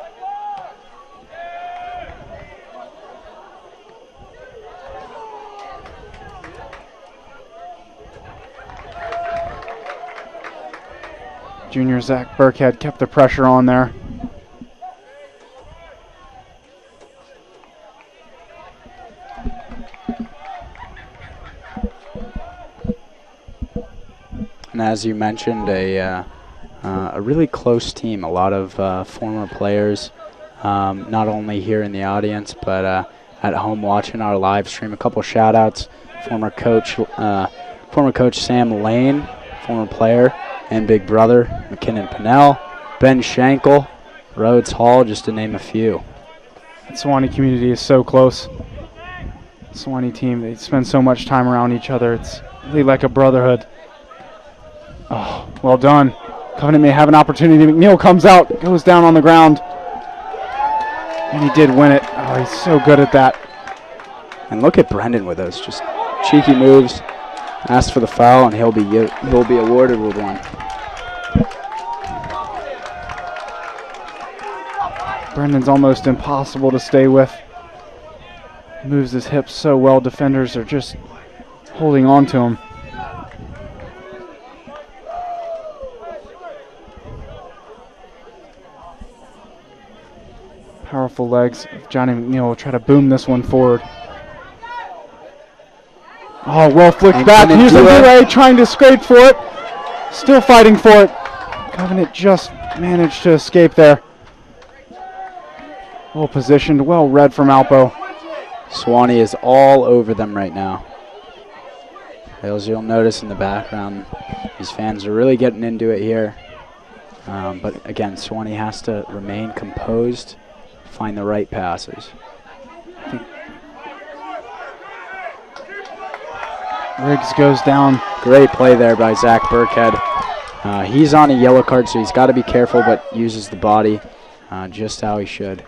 Junior Zach Burkhead kept the pressure on there. And as you mentioned, a really close team. A lot of former players, not only here in the audience, but at home watching our live stream. A couple shout-outs. Former coach Sam Lane, former player and big brother, McKinnon Pinnell, Ben Schenkel, Rhodes Hall, just to name a few. The Sewanee community is so close. The Sewanee team, they spend so much time around each other. It's really like a brotherhood. Oh, well done. Covenant may have an opportunity. McNeil comes out, goes down on the ground. And he did win it. Oh, he's so good at that. And look at Brendan with those just cheeky moves. Asked for the foul, and he'll be awarded with one. Brendan's almost impossible to stay with. Moves his hips so well. Defenders are just holding on to him. Powerful legs of Johnny McNeil will try to boom this one forward. Oh, well flicked back. Here's Ndile trying to scrape for it. Still fighting for it. Covenant just managed to escape there. Well positioned, well read from Alpo. Swanee is all over them right now. As you'll notice in the background, these fans are really getting into it here. But again, Swanee has to remain composed, find the right passes. Riggs goes down. Great play there by Zach Burkhead. He's on a yellow card, so he's got to be careful, but uses the body. just how he should.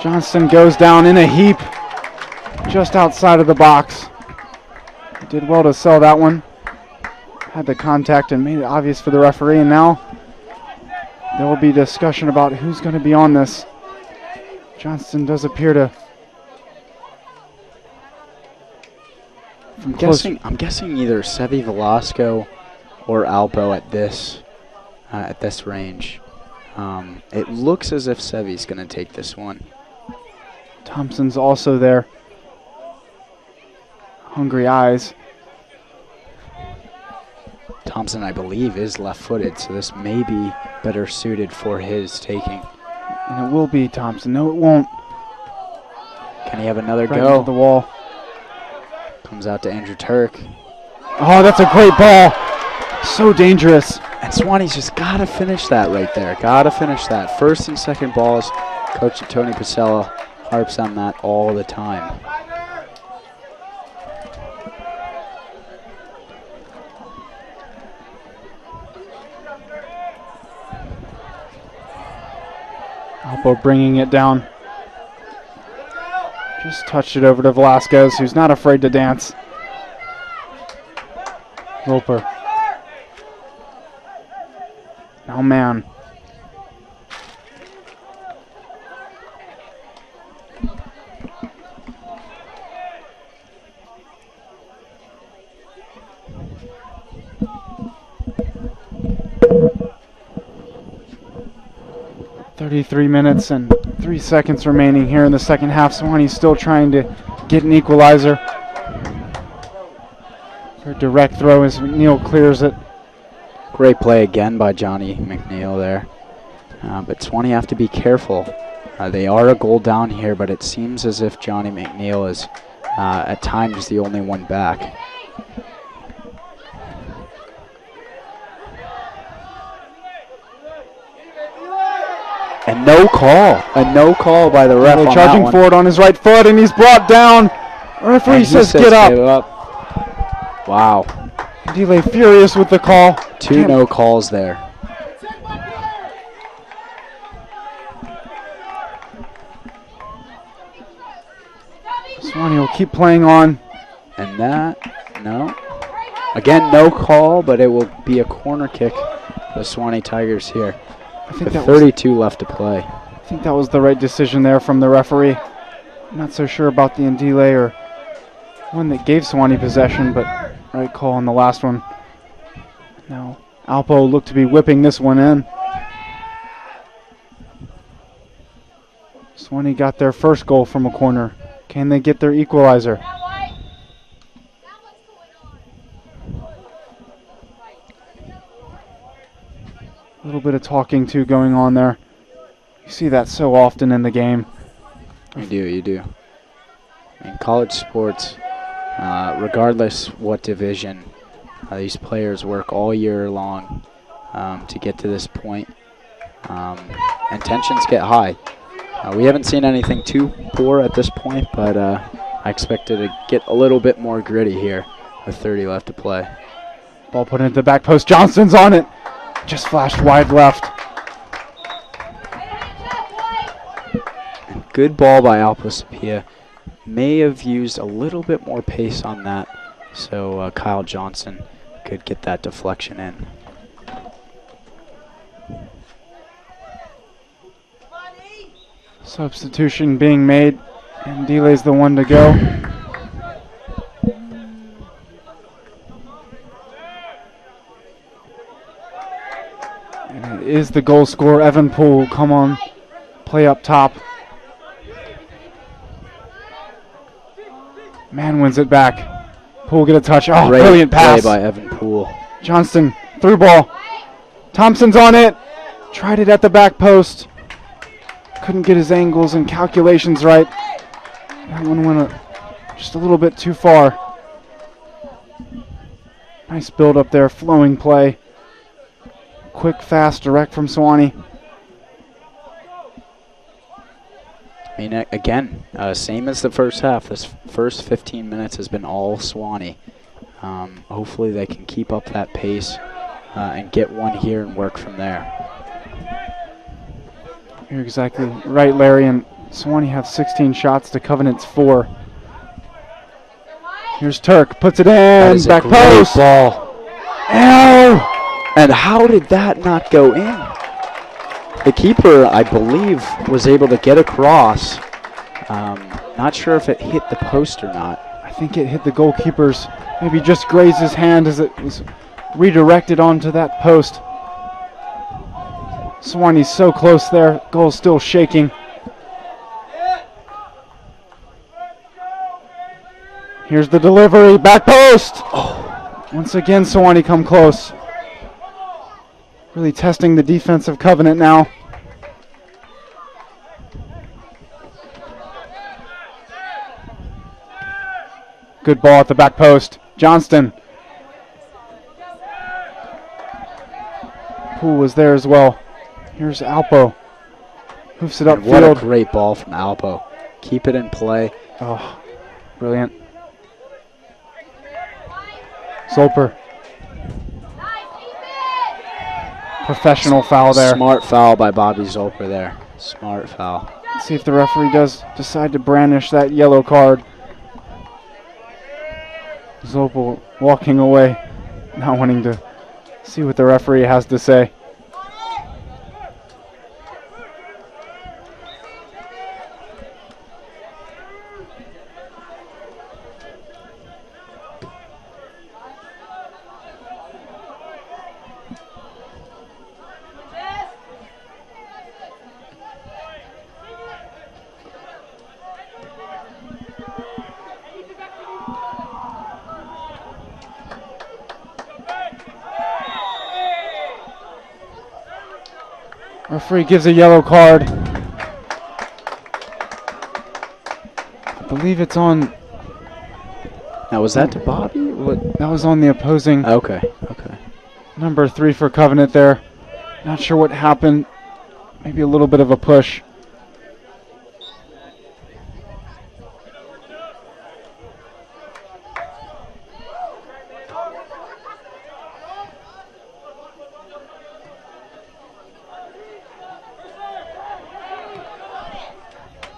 Johnston goes down in a heap just outside of the box. Did well to sell that one. Had the contact and made it obvious for the referee, and now there will be discussion about who's going to be on this. Johnston does appear to... I'm guessing either Sevi Velasco or Alpo at this range. It looks as if Sevi's going to take this one. Thompson's also there. Hungry eyes. Thompson, I believe, is left-footed, so this may be better suited for his taking. And it will be Thompson. No, it won't. Can he have another Right go? into the wall. Comes out to Andrew Turk. Oh, that's a great ball. So dangerous. And Swanee's just got to finish that right there. Got to finish that. First and second balls. Coach Tony Pasella harps on that all the time. Alpo bringing it down. Just touched it over to Velasquez, who's not afraid to dance. Roper. Oh, man. .33 minutes and 3 seconds remaining here in the second half. Swanee's still trying to get an equalizer. Her direct throw as McNeil clears it. Great play again by Johnny McNeil there. But Swanee have to be careful. They are a goal down here, but it seems as if Johnny McNeil is at times the only one back. And no call. A no call by the ref on that Charging one. forward on his right foot, and he's brought down. Referee says, get up. Give up. Wow. Delay furious with the call. Two no calls there. Swanee will keep playing on. And that, no. Again, no call, but it will be a corner kick for the Swanee Tigers here. I think With that 32 left to play. I think that was the right decision there from the referee. I'm not so sure about the Ndile or one that gave Swanee possession, but right call on the last one. Now, Alpo looked to be whipping this one in. Swanee got their first goal from a corner. Can they get their equalizer? A little bit of talking to going on there. You see that so often in the game. You do. In college sports, regardless what division, these players work all year long to get to this point, and tensions get high. We haven't seen anything too poor at this point, but I expect it to get a little bit more gritty here with 30 left to play. Ball put into the back post. Johnston's on it. Just flashed wide left. And good ball by Alpo Sapia. May have used a little bit more pace on that, so Kyle Johnson could get that deflection in. Substitution being made, and Delay's the one to go. And it is the goal scorer, Evan Poole. Come on, play up top. Man wins it back. Poole get a touch. Oh, Great brilliant pass. play by Evan Poole. Johnston, through ball. Thompson's on it. Tried it at the back post. Couldn't get his angles and calculations right. That one went just a little bit too far. Nice build up there, flowing play. Quick, fast, direct from Swanee. I mean, again, same as the first half. This first 15 minutes has been all Sewanee. Hopefully they can keep up that pace and get one here and work from there. You're exactly right, Larry, and Sewanee have 16 shots to Covenant's 4. Here's Turk, puts it in, back post. Ball. Ow! And how did that not go in? The keeper, I believe, was able to get across. Not sure if it hit the post or not. I think it hit the goalkeeper's, maybe just grazed his hand as it was redirected onto that post. Sewanee's so close there, goal still shaking. Here's the delivery, back post! Oh. Once again, Sewanee come close. Really testing the defense of Covenant now. Good ball at the back post. Johnston. Poole was there as well. Here's Alpo. Hoofs it upfield. What a great ball from Alpo. Keep it in play. Oh, brilliant. Zolper. Professional foul there. Smart foul by Bobby Zolper there. Smart foul. Let's see if the referee does decide to brandish that yellow card. Zolper walking away, not wanting to see what the referee has to say. Referee gives a yellow card. I believe it's on. Now, was that to Bobby? What? That was on the opposing. Okay. Number 3 for Covenant there. Not sure what happened. Maybe a little bit of a push.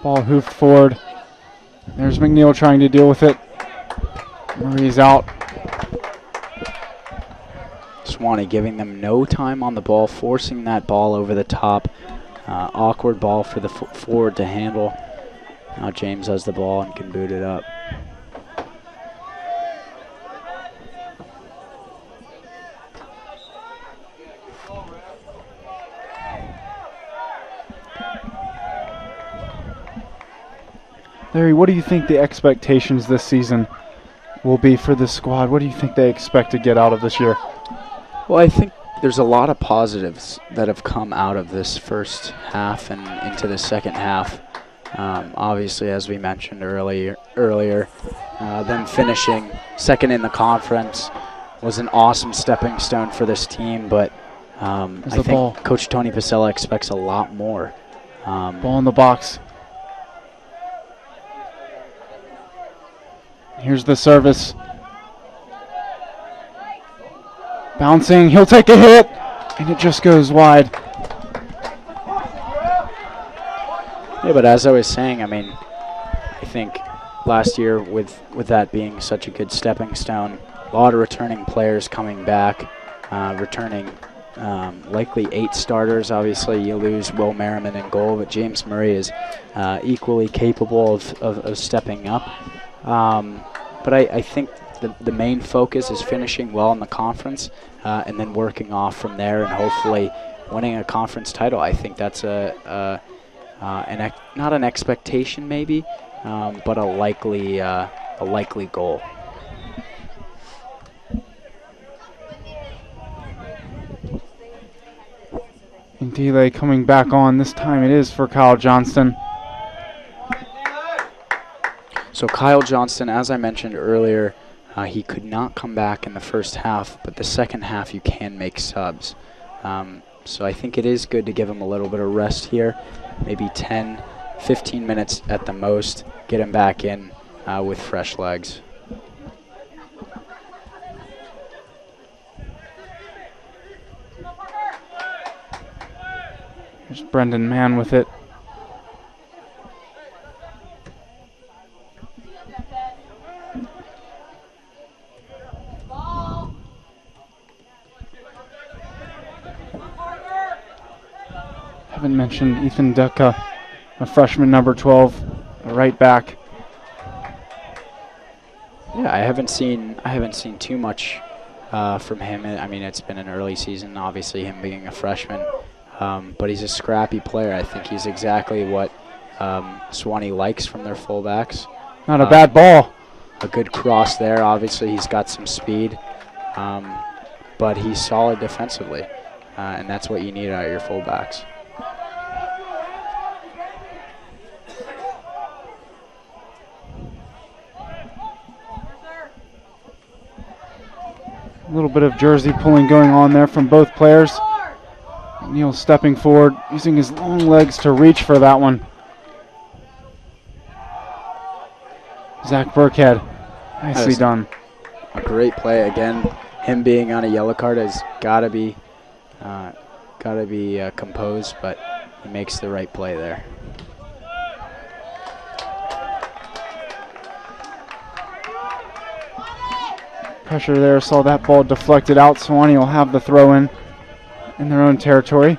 Ball hoofed forward. There's McNeil trying to deal with it. Murray's out. Sewanee giving them no time on the ball, forcing that ball over the top. Awkward ball for the forward to handle. Now James has the ball and can boot it up. Larry, what do you think the expectations this season will be for this squad? What do you think they expect to get out of this year? Well, I think there's a lot of positives that have come out of this first half and into the second half. Obviously, as we mentioned earlier, them finishing second in the conference was an awesome stepping stone for this team, but I think ball. Coach Tony Pasella expects a lot more. Ball in the box. Here's the service. Bouncing, he'll take a hit, and it just goes wide. Yeah, but as I was saying, I mean, I think last year with that being such a good stepping stone, a lot of returning players coming back, returning likely 8 starters. Obviously, you lose Will Merriman in goal, but James Murray is equally capable of stepping up. But I think the main focus is finishing well in the conference and then working off from there and hopefully winning a conference title. I think that's not an expectation maybe, but a likely goal. And Delay coming back on. This time it is for Kyle Johnston. So Kyle Johnston, as I mentioned earlier, he could not come back in the first half, but the second half you can make subs. So I think it is good to give him a little bit of rest here, maybe 10, 15 minutes at the most, get him back in with fresh legs. There's Brendan Mann with it. Haven't mentioned Ethan Ducka, a freshman, number 12, a right back. Yeah, I haven't seen too much from him. I mean, it's been an early season, obviously him being a freshman, but he's a scrappy player. I think he's exactly what Sewanee likes from their fullbacks. Not a bad ball. A good cross there. Obviously, he's got some speed, but he's solid defensively, and that's what you need out of your fullbacks. A little bit of jersey pulling going on there from both players. Neal stepping forward, using his long legs to reach for that one. Zach Burkhead, nicely done. A great play again. Him being on a yellow card has got to be composed, but he makes the right play there. Pressure there, saw that ball deflected out. Sewanee will have the throw in their own territory.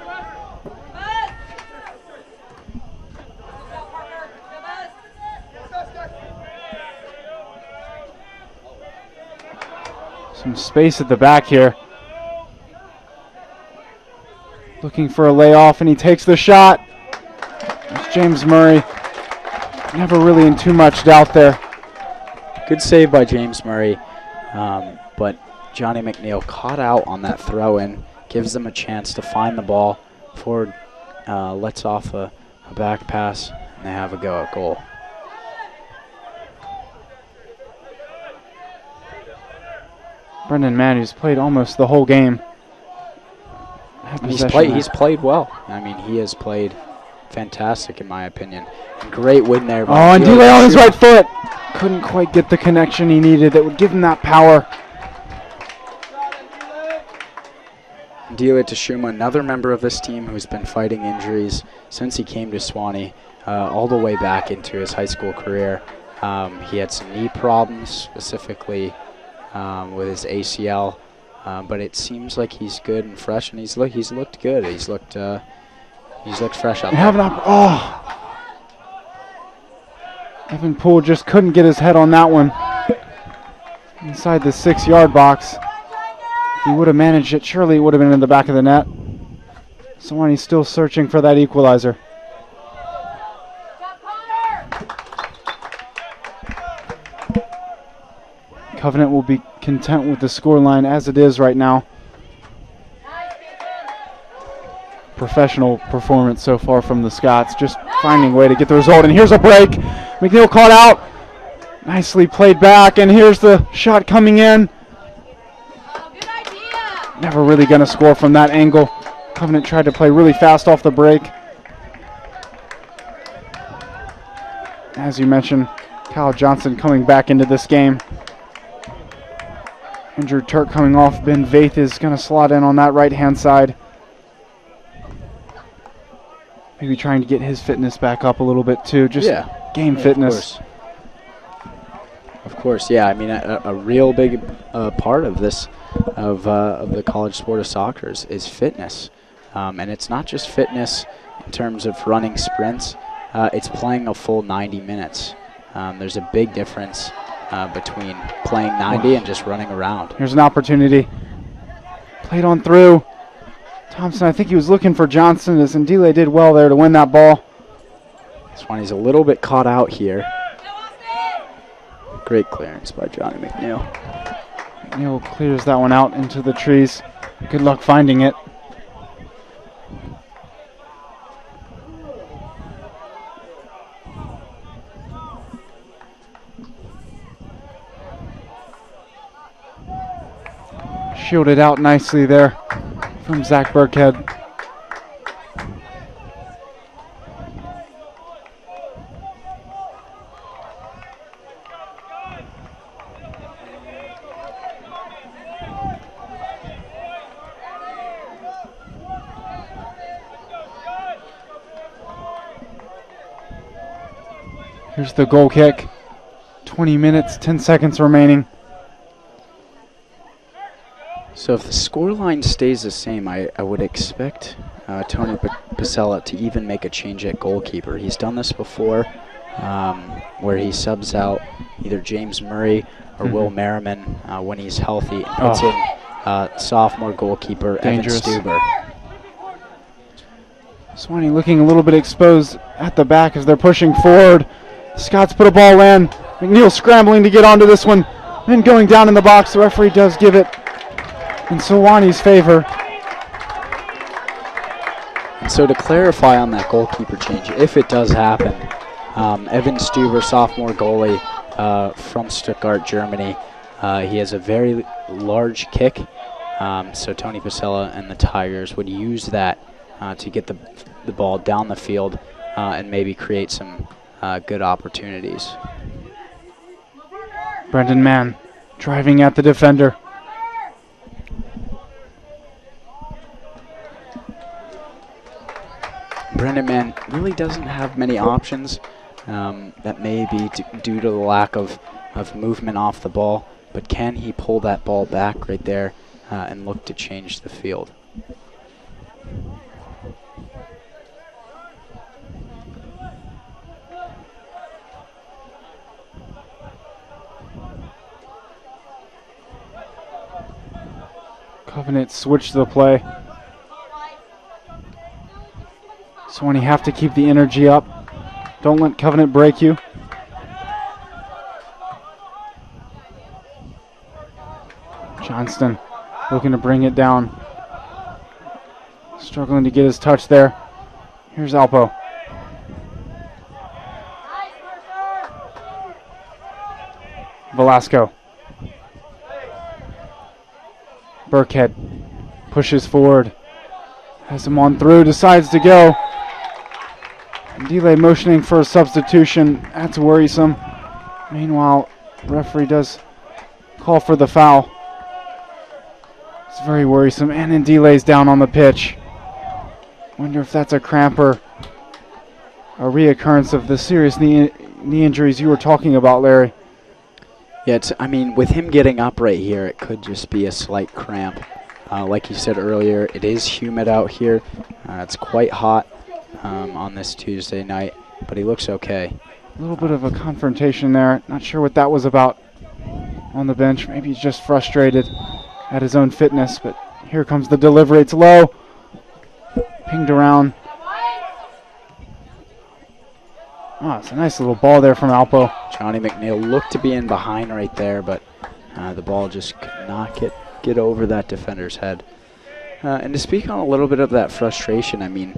Some space at the back here. Looking for a layoff, and he takes the shot. There's James Murray. Never really in too much doubt there. Good save by James Murray. But Johnny McNeil caught out on that throw-in, gives them a chance to find the ball. Ford lets off a back pass, and they have a go at goal. Brendan Mann, who's played almost the whole game. He's played well. I mean, he has played fantastic in my opinion. Great win there. Oh, and Delay on his right foot. Couldn't quite get the connection he needed that would give him that power. Delay Tashuma, another member of this team who's been fighting injuries since he came to Sewanee, all the way back into his high school career. He had some knee problems, specifically with his ACL, but it seems like he's good and fresh, and he's looked good. He's looked fresh out there. Evan Poole just couldn't get his head on that one. Inside the 6-yard box. If he would have managed it, surely it would have been in the back of the net. Sewanee's still searching for that equalizer. Covenant will be content with the scoreline as it is right now. Professional performance so far from the Scots, just finding a way to get the result. And here's a break. McNeil caught out. Nicely played back, and here's the shot coming in. Never really going to score from that angle. Covenant tried to play really fast off the break. As you mentioned, Kyle Johnson coming back into this game. Andrew Turk coming off. Ben Vaith is going to slot in on that right-hand side. Maybe trying to get his fitness back up a little bit too. Just game fitness. Of course, yeah. I mean, a real big part of this, of the college sport of soccer is fitness. And it's not just fitness in terms of running sprints. It's playing a full 90 minutes. There's a big difference between playing 90 and just running around. Here's an opportunity. Played on through. Thompson, I think he was looking for Johnson, as Ndile did well there to win that ball. Swanee's a little bit caught out here. Great clearance by Johnny McNeil. McNeil clears that one out into the trees. Good luck finding it. Shielded out nicely there from Zach Burkhead. Here's the goal kick. 20 minutes, 10 seconds remaining. So if the scoreline stays the same, I would expect Tony Pasella to even make a change at goalkeeper. He's done this before, where he subs out either James Murray or Will Merriman when he's healthy, and puts in sophomore goalkeeper Dangerous. Evan Stuber. Swanee looking a little bit exposed at the back as they're pushing forward. Scots put a ball in. McNeil scrambling to get onto this one. Then going down in the box, the referee does give it in Sewanee's favor. And so to clarify on that goalkeeper change, if it does happen, Evan Stuber, sophomore goalie from Stuttgart, Germany, he has a very large kick. So Tony Pasella and the Tigers would use that to get the ball down the field and maybe create some good opportunities. Brendan Mann driving at the defender. Brendan Mann really doesn't have many options. That may be due to the lack of movement off the ball, but can he pull that ball back right there and look to change the field? Covenant switched the play. Swanee have to keep the energy up. Don't let Covenant break you. Johnston looking to bring it down. Struggling to get his touch there. Here's Alpo. Velasco. Burkhead pushes forward. Has him on through, decides to go. Delay motioning for a substitution. That's worrisome. Meanwhile, referee does call for the foul. It's very worrisome. And then Delay's down on the pitch. Wonder if that's a cramp or a reoccurrence of the serious knee injuries you were talking about, Larry. Yeah, I mean, with him getting up right here, it could just be a slight cramp. Like you said earlier, it is humid out here. It's quite hot on this Tuesday night, but he looks okay. A little bit of a confrontation there. Not sure what that was about on the bench. Maybe he's just frustrated at his own fitness, but here comes the delivery. It's low. Pinged around. Oh, it's a nice little ball there from Alpo. Johnny McNeil looked to be in behind right there, but the ball just could not get over that defender's head. And to speak on a little bit of that frustration, I mean,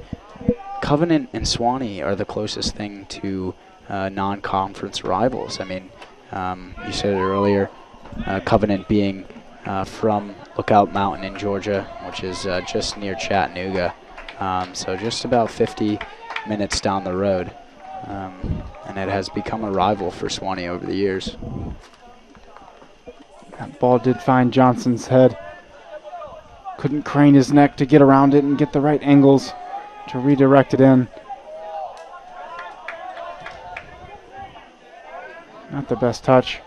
Covenant and Swanee are the closest thing to non-conference rivals. I mean, you said it earlier, Covenant being from Lookout Mountain in Georgia, which is just near Chattanooga. So just about 50 minutes down the road. And it has become a rival for Swanee over the years. That ball did find Johnson's head. Couldn't crane his neck to get around it and get the right angles to redirect it in. Not the best touch.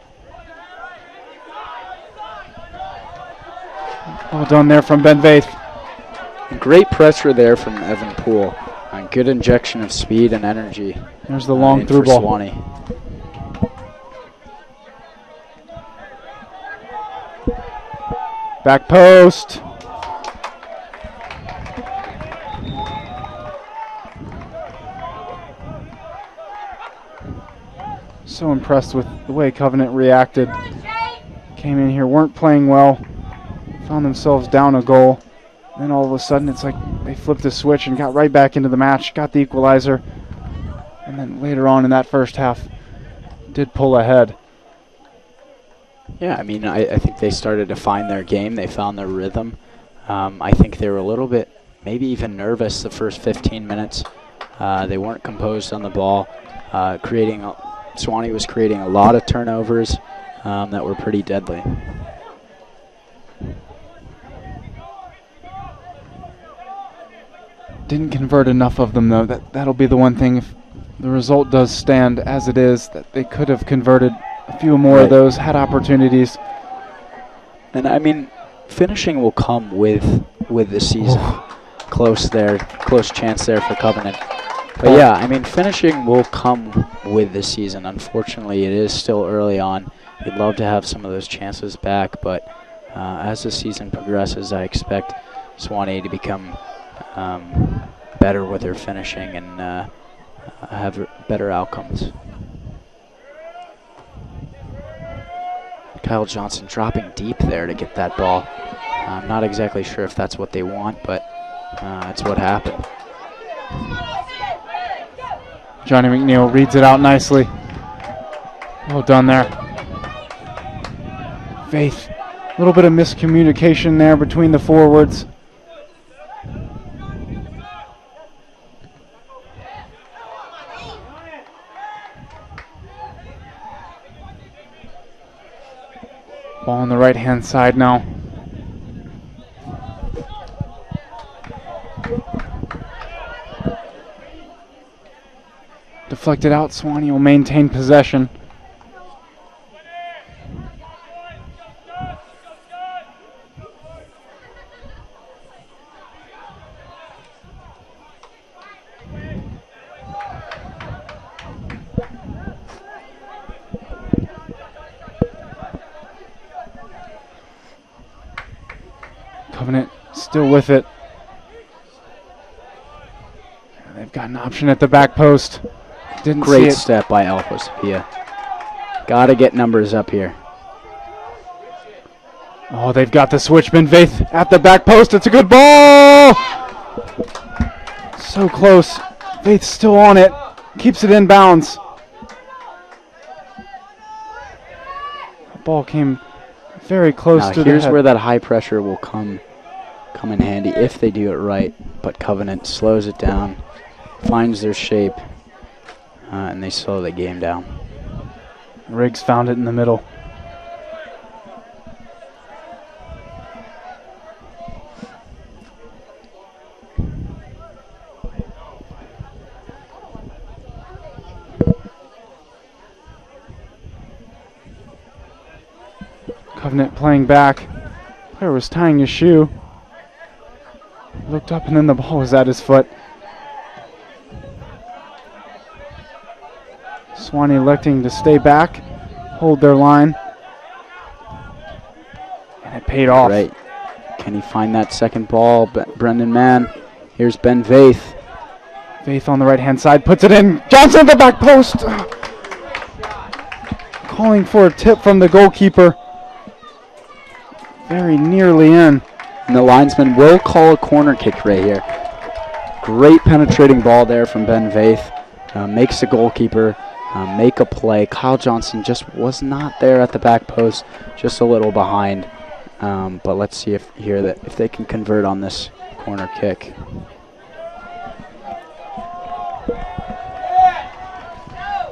Well done there from Ben Vaith. Great pressure there from Evan Poole. Good injection of speed and energy. There's the long through ball. Swanee. Back post. So impressed with the way Covenant reacted. Came in here, weren't playing well. Found themselves down a goal. Then all of a sudden it's like they flipped the switch and got right back into the match, got the equalizer. And then later on in that first half, did pull ahead. Yeah, I mean, I think they started to find their game. They found their rhythm. I think they were a little bit, maybe even nervous the first 15 minutes. They weren't composed on the ball. Swanee was creating a lot of turnovers that were pretty deadly. Didn't convert enough of them, though. That'll be the one thing. If the result does stand as it is, that they could have converted a few more of Right. those, had opportunities. And I mean, finishing will come with the season. Close chance there for Covenant. But yeah, I mean, finishing will come with the season. Unfortunately, it is still early on. We'd love to have some of those chances back, but as the season progresses, I expect Swanee to become better with their finishing and have better outcomes. Kyle Johnson dropping deep there to get that ball. I'm not exactly sure if that's what they want, but it's what happened. Johnny McNeil reads it out nicely. Well done there. Faith. A little bit of miscommunication there between the forwards. Ball on the right-hand side now. Deflected out. Swanee will maintain possession. Covenant still with it. They've got an option at the back post. Didn't see Great it. step by Alpha Sophia. Got to get numbers up here. Oh, they've got the switch. Ben Faith at the back post. It's a good ball. So close. Faith's still on it. Keeps it in bounds. The ball came very close Now to the here's head. where that high pressure will come in handy if they do it right. But Covenant slows it down, finds their shape, and they slow the game down. Riggs found it in the middle. Covenant playing back. Player was tying his shoe. Looked up and then the ball was at his foot. Swanee electing to stay back, hold their line. And it paid off. Right. Can he find that second ball? Brendan Mann. Here's Ben Faith. Faith on the right-hand side, puts it in. Johnson at the back post. Calling for a tip from the goalkeeper. Very nearly in. And the linesman will call a corner kick right here. Great penetrating ball there from Ben Faith. Makes the goalkeeper make a play. Kyle Johnson just was not there at the back post, just a little behind. But let's see if they can convert on this corner kick.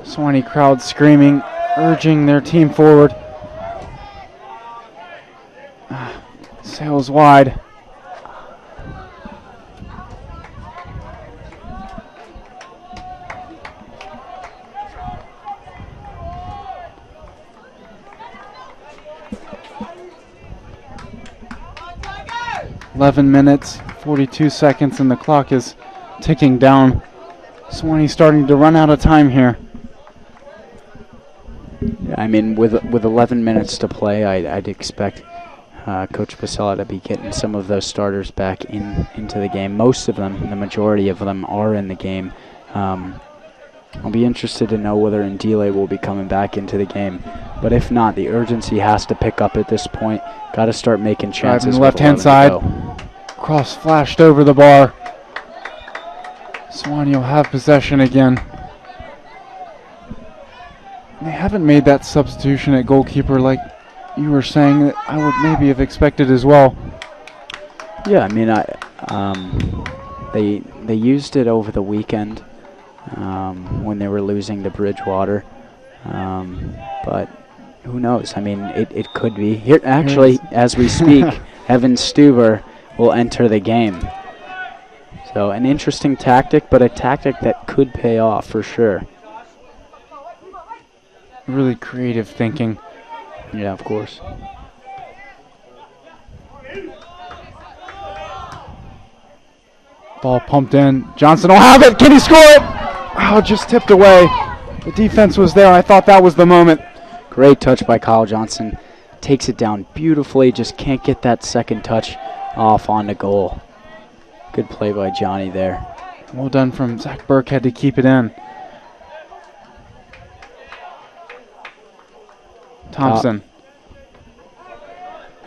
Swanee crowd screaming, urging their team forward. Sails wide. "11 minutes, 42 seconds, and the clock is ticking down. Swanee starting to run out of time here. I mean, with 11 minutes to play, I'd expect Coach Pasella to be getting some of those starters back into the game. Most of them, the majority of them, are in the game. I'll be interested to know whether Ndile will be coming back into the game. But if not, the urgency has to pick up at this point. Got to start making chances. Driving with left-hand 11 to side. go. Cross flashed over the bar. Swanee will have possession again. They haven't made that substitution at goalkeeper like you were saying that I would maybe have expected as well. Yeah, I mean, they used it over the weekend when they were losing to Bridgewater, but who knows? I mean, it could be here. Actually, as we speak, Evan Stuber will enter the game. So So an interesting tactic, but a tactic that could pay off for sure. Really creative thinking. Yeah, of course. Ball pumped in. Johnson will have it. Can he score it? Oh, just tipped away. The defense was there. I thought that was the moment. Great touch by Kyle Johnson. Takes it down beautifully. Just can't get that second touch off on the goal. Good play by Johnny there. Well done from Zach Burkhead to keep it in. Thompson.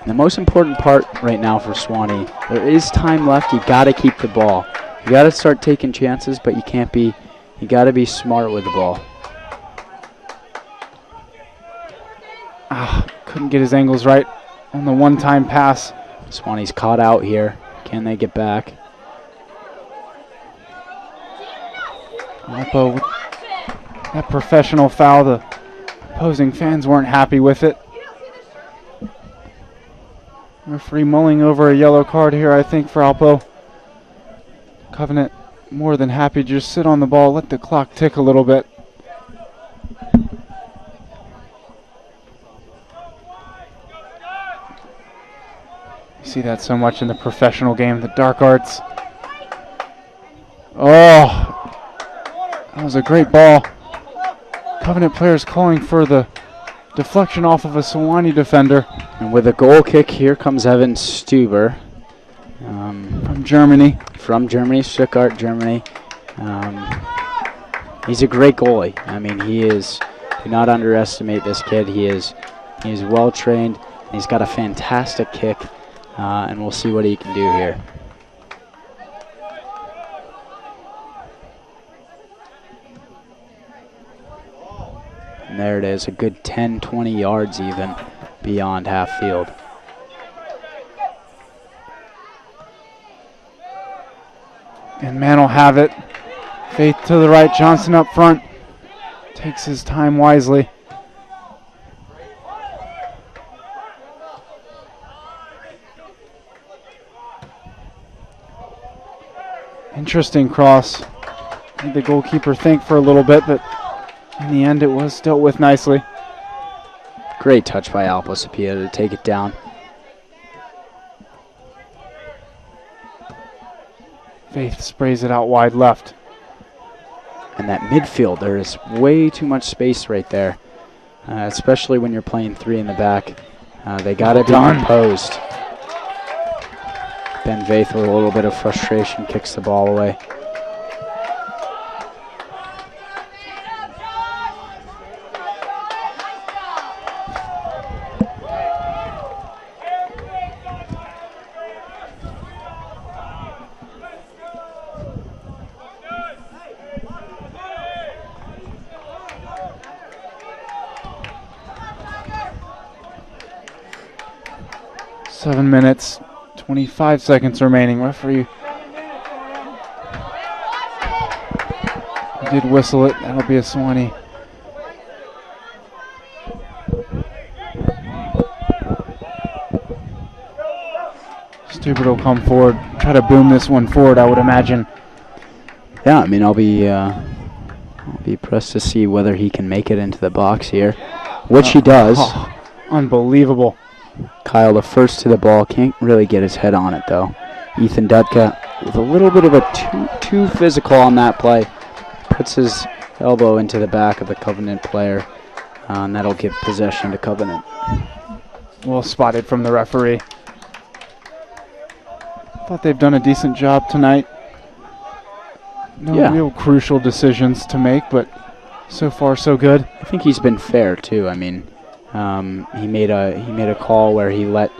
And the most important part right now for Suwannee, there is time left. You got to keep the ball. You got to start taking chances, but you got to be smart with the ball. Couldn't get his angles right on the one-time pass. Suwannee's caught out here. Can they get back? Alpo with that professional foul. The opposing fans weren't happy with it. Referee mulling over a yellow card here, I think, for Alpo. Covenant more than happy to just sit on the ball, let the clock tick a little bit. You see that so much in the professional game, the dark arts. Oh, that was a great ball. Covenant players calling for the deflection off of a Suwannee defender. And with a goal kick, here comes Evan Stuber. From Germany. From Germany, Stuttgart, Germany. He's a great goalie. I mean, he is, do not underestimate this kid. He is well trained. He's got a fantastic kick, and we'll see what he can do here. And there it is, a good 10, 20 yards even beyond half field. And man will have it. Faith to the right, Johnson up front. Takes his time wisely. Interesting cross. Made the goalkeeper think for a little bit, but in the end it was dealt with nicely. Great touch by Alpo Sapia to take it down. Faith sprays it out wide left. And that midfield, there is way too much space right there, especially when you're playing three in the back. They got to be composed. Ben Veith with a little bit of frustration kicks the ball away. Seven minutes, 25 seconds remaining. Referee did whistle it. That'll be a Suwannee. Stubert will come forward, try to boom this one forward, I would imagine. Yeah, I mean, I'll be pressed to see whether he can make it into the box here, which he does. Oh, unbelievable. Kyle, the first to the ball, can't really get his head on it though. Ethan Dutka with a little bit of a too physical on that play. Puts his elbow into the back of the Covenant player, and that'll give possession to Covenant. Well spotted from the referee. Thought they've done a decent job tonight. No real crucial decisions to make, but so far so good. I think he's been fair too. I mean, he made a call where he let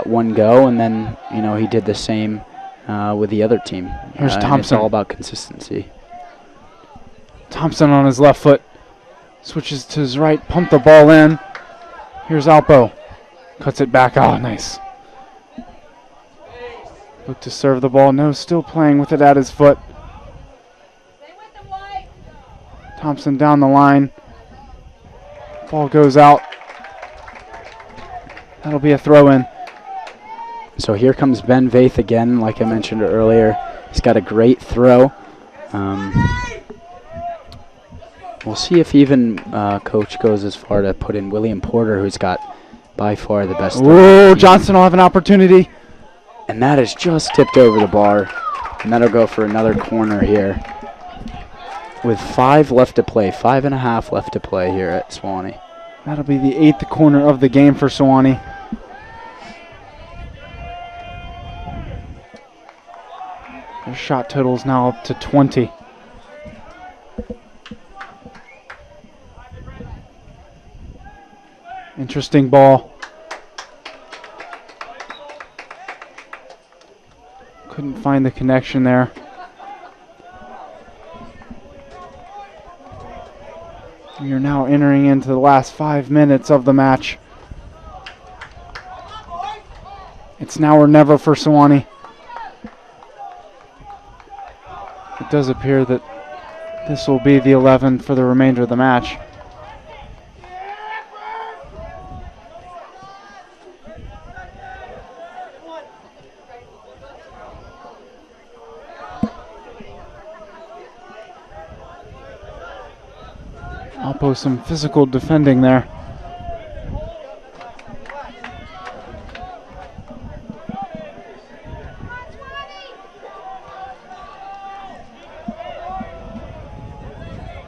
one go, and then he did the same with the other team. Here's Thompson. It's all about consistency. Thompson on his left foot switches to his right, pump the ball in. Here's Alpo, cuts it back. Oh, nice. Look to serve the ball. No, still playing with it at his foot. Thompson down the line. Ball goes out. That'll be a throw-in. So here comes Ben Veith again, like I mentioned earlier. He's got a great throw. We'll see if even coach goes as far to put in William Porter, who's got by far the best. Whoa, Johnson will have an opportunity. And that is just tipped over the bar. And that'll go for another corner here. With 5 left to play, 5.5 left to play here at Sewanee. That'll be the 8th corner of the game for Sewanee. Their shot total is now up to 20. Interesting ball. Couldn't find the connection there. We are now entering into the last 5 minutes of the match. It's now or never for Sewanee. It does appear that this will be the 11 for the remainder of the match. Alpo some physical defending there.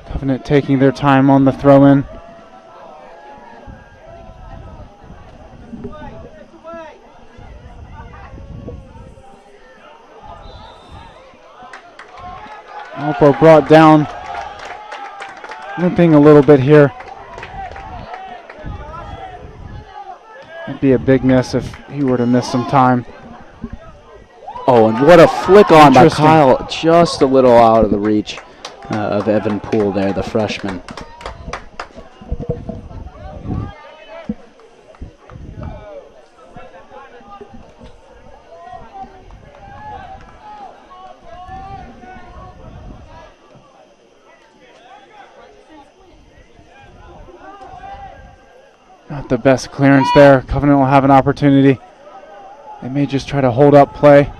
Covenant taking their time on the throw-in. Alpo brought down, limping a little bit here. It'd be a big miss if he were to miss some time. Oh, and what a flick on by Kyle. Just a little out of the reach of Evan Poole there, the freshman. Not the best clearance there. Covenant will have an opportunity. They may just try to hold up play.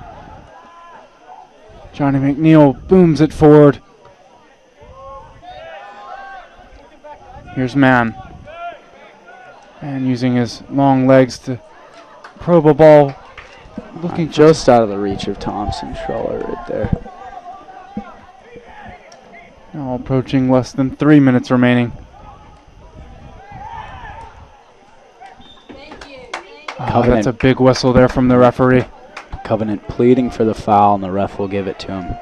Johnny McNeil booms it forward. Here's Mann. And using his long legs to probe a ball. Looking just out of the reach of Thompson Schuller right there. Now approaching less than 3 minutes remaining. Oh, that's a big whistle there from the referee. Covenant pleading for the foul, and the ref will give it to him.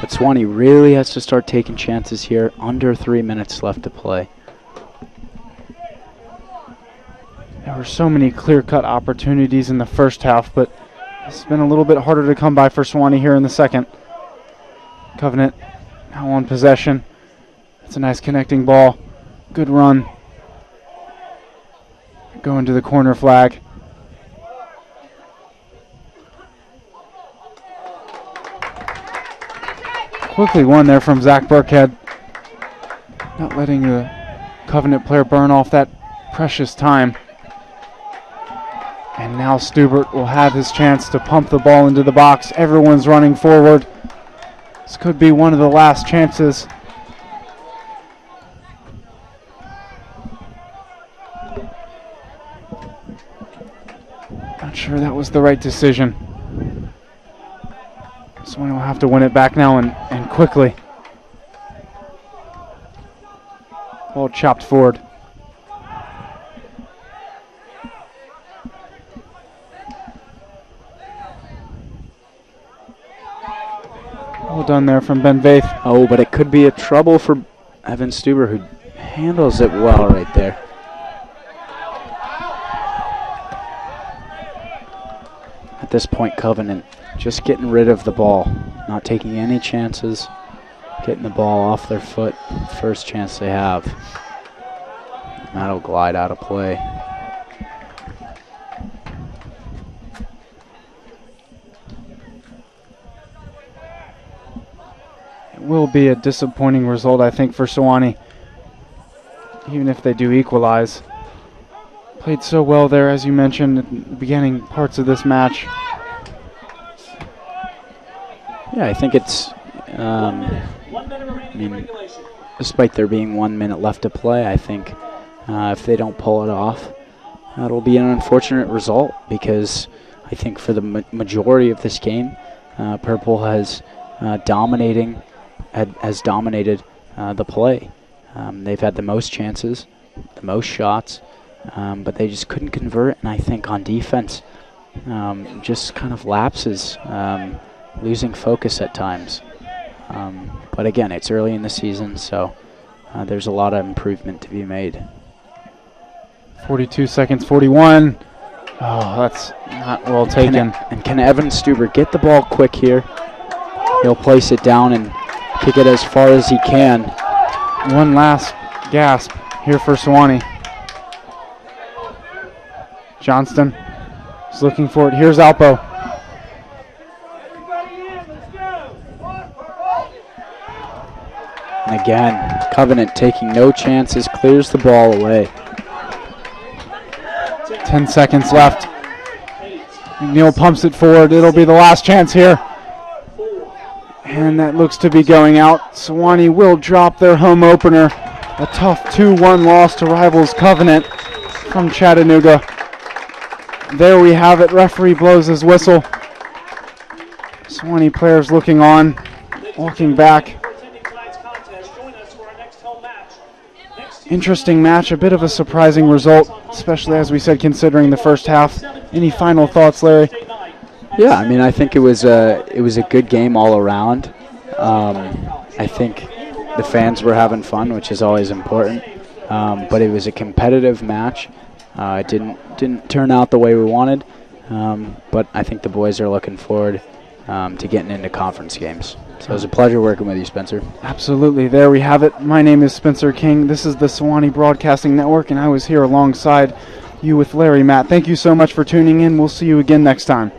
But Sewanee really has to start taking chances here. Under 3 minutes left to play. There were so many clear-cut opportunities in the first half, but it's been a little bit harder to come by for Sewanee here in the second. Covenant now on possession. It's a nice connecting ball. Good run. Going to the corner flag. Quickly won there from Zach Burkhead. Not letting the Covenant player burn off that precious time. And now Stubert will have his chance to pump the ball into the box. Everyone's running forward. This could be one of the last chances. Not sure that was the right decision. Someone will have to win it back now and quickly. Ball chopped forward. Well done there from Ben Vaith. Oh, but it could be a trouble for Evan Stuber, who handles it well right there. At this point, Covenant just getting rid of the ball, not taking any chances, getting the ball off their foot, first chance they have. And that'll glide out of play. It will be a disappointing result, I think, for Sewanee, even if they do equalize. Played so well there, as you mentioned, at the beginning parts of this match. Yeah, I think it's, despite there being 1 minute left to play, I think if they don't pull it off, it'll be an unfortunate result, because I think for the majority of this game, Purple has dominated the play. They've had the most chances, the most shots, but they just couldn't convert. And I think on defense, just kind of lapses, losing focus at times. But again, it's early in the season, so there's a lot of improvement to be made. 42 seconds, 41. Oh, that's not well taken. Can Evan Stuber get the ball quick here? He'll place it down and kick it as far as he can. One last gasp here for Sewanee. Johnston is looking for it. Here's Alpo. And again, Covenant taking no chances, clears the ball away. 10 seconds left. McNeil pumps it forward. It'll be the last chance here. And that looks to be going out. Sewanee will drop their home opener. A tough 2-1 loss to rivals Covenant from Chattanooga. There we have it. Referee blows his whistle. Sewanee players looking on, walking back. Interesting match, a bit of a surprising result, especially as we said, considering the first half. Any final thoughts, Larry? Yeah, I mean, I think it was a good game all around. I think the fans were having fun, which is always important. But it was a competitive match. It didn't turn out the way we wanted, but I think the boys are looking forward to getting into conference games. So it was a pleasure working with you, Spencer. Absolutely. There we have it. My name is Spencer King. This is the Sewanee Broadcasting Network, and I was here alongside you with Larry Matt. Thank you so much for tuning in. We'll see you again next time.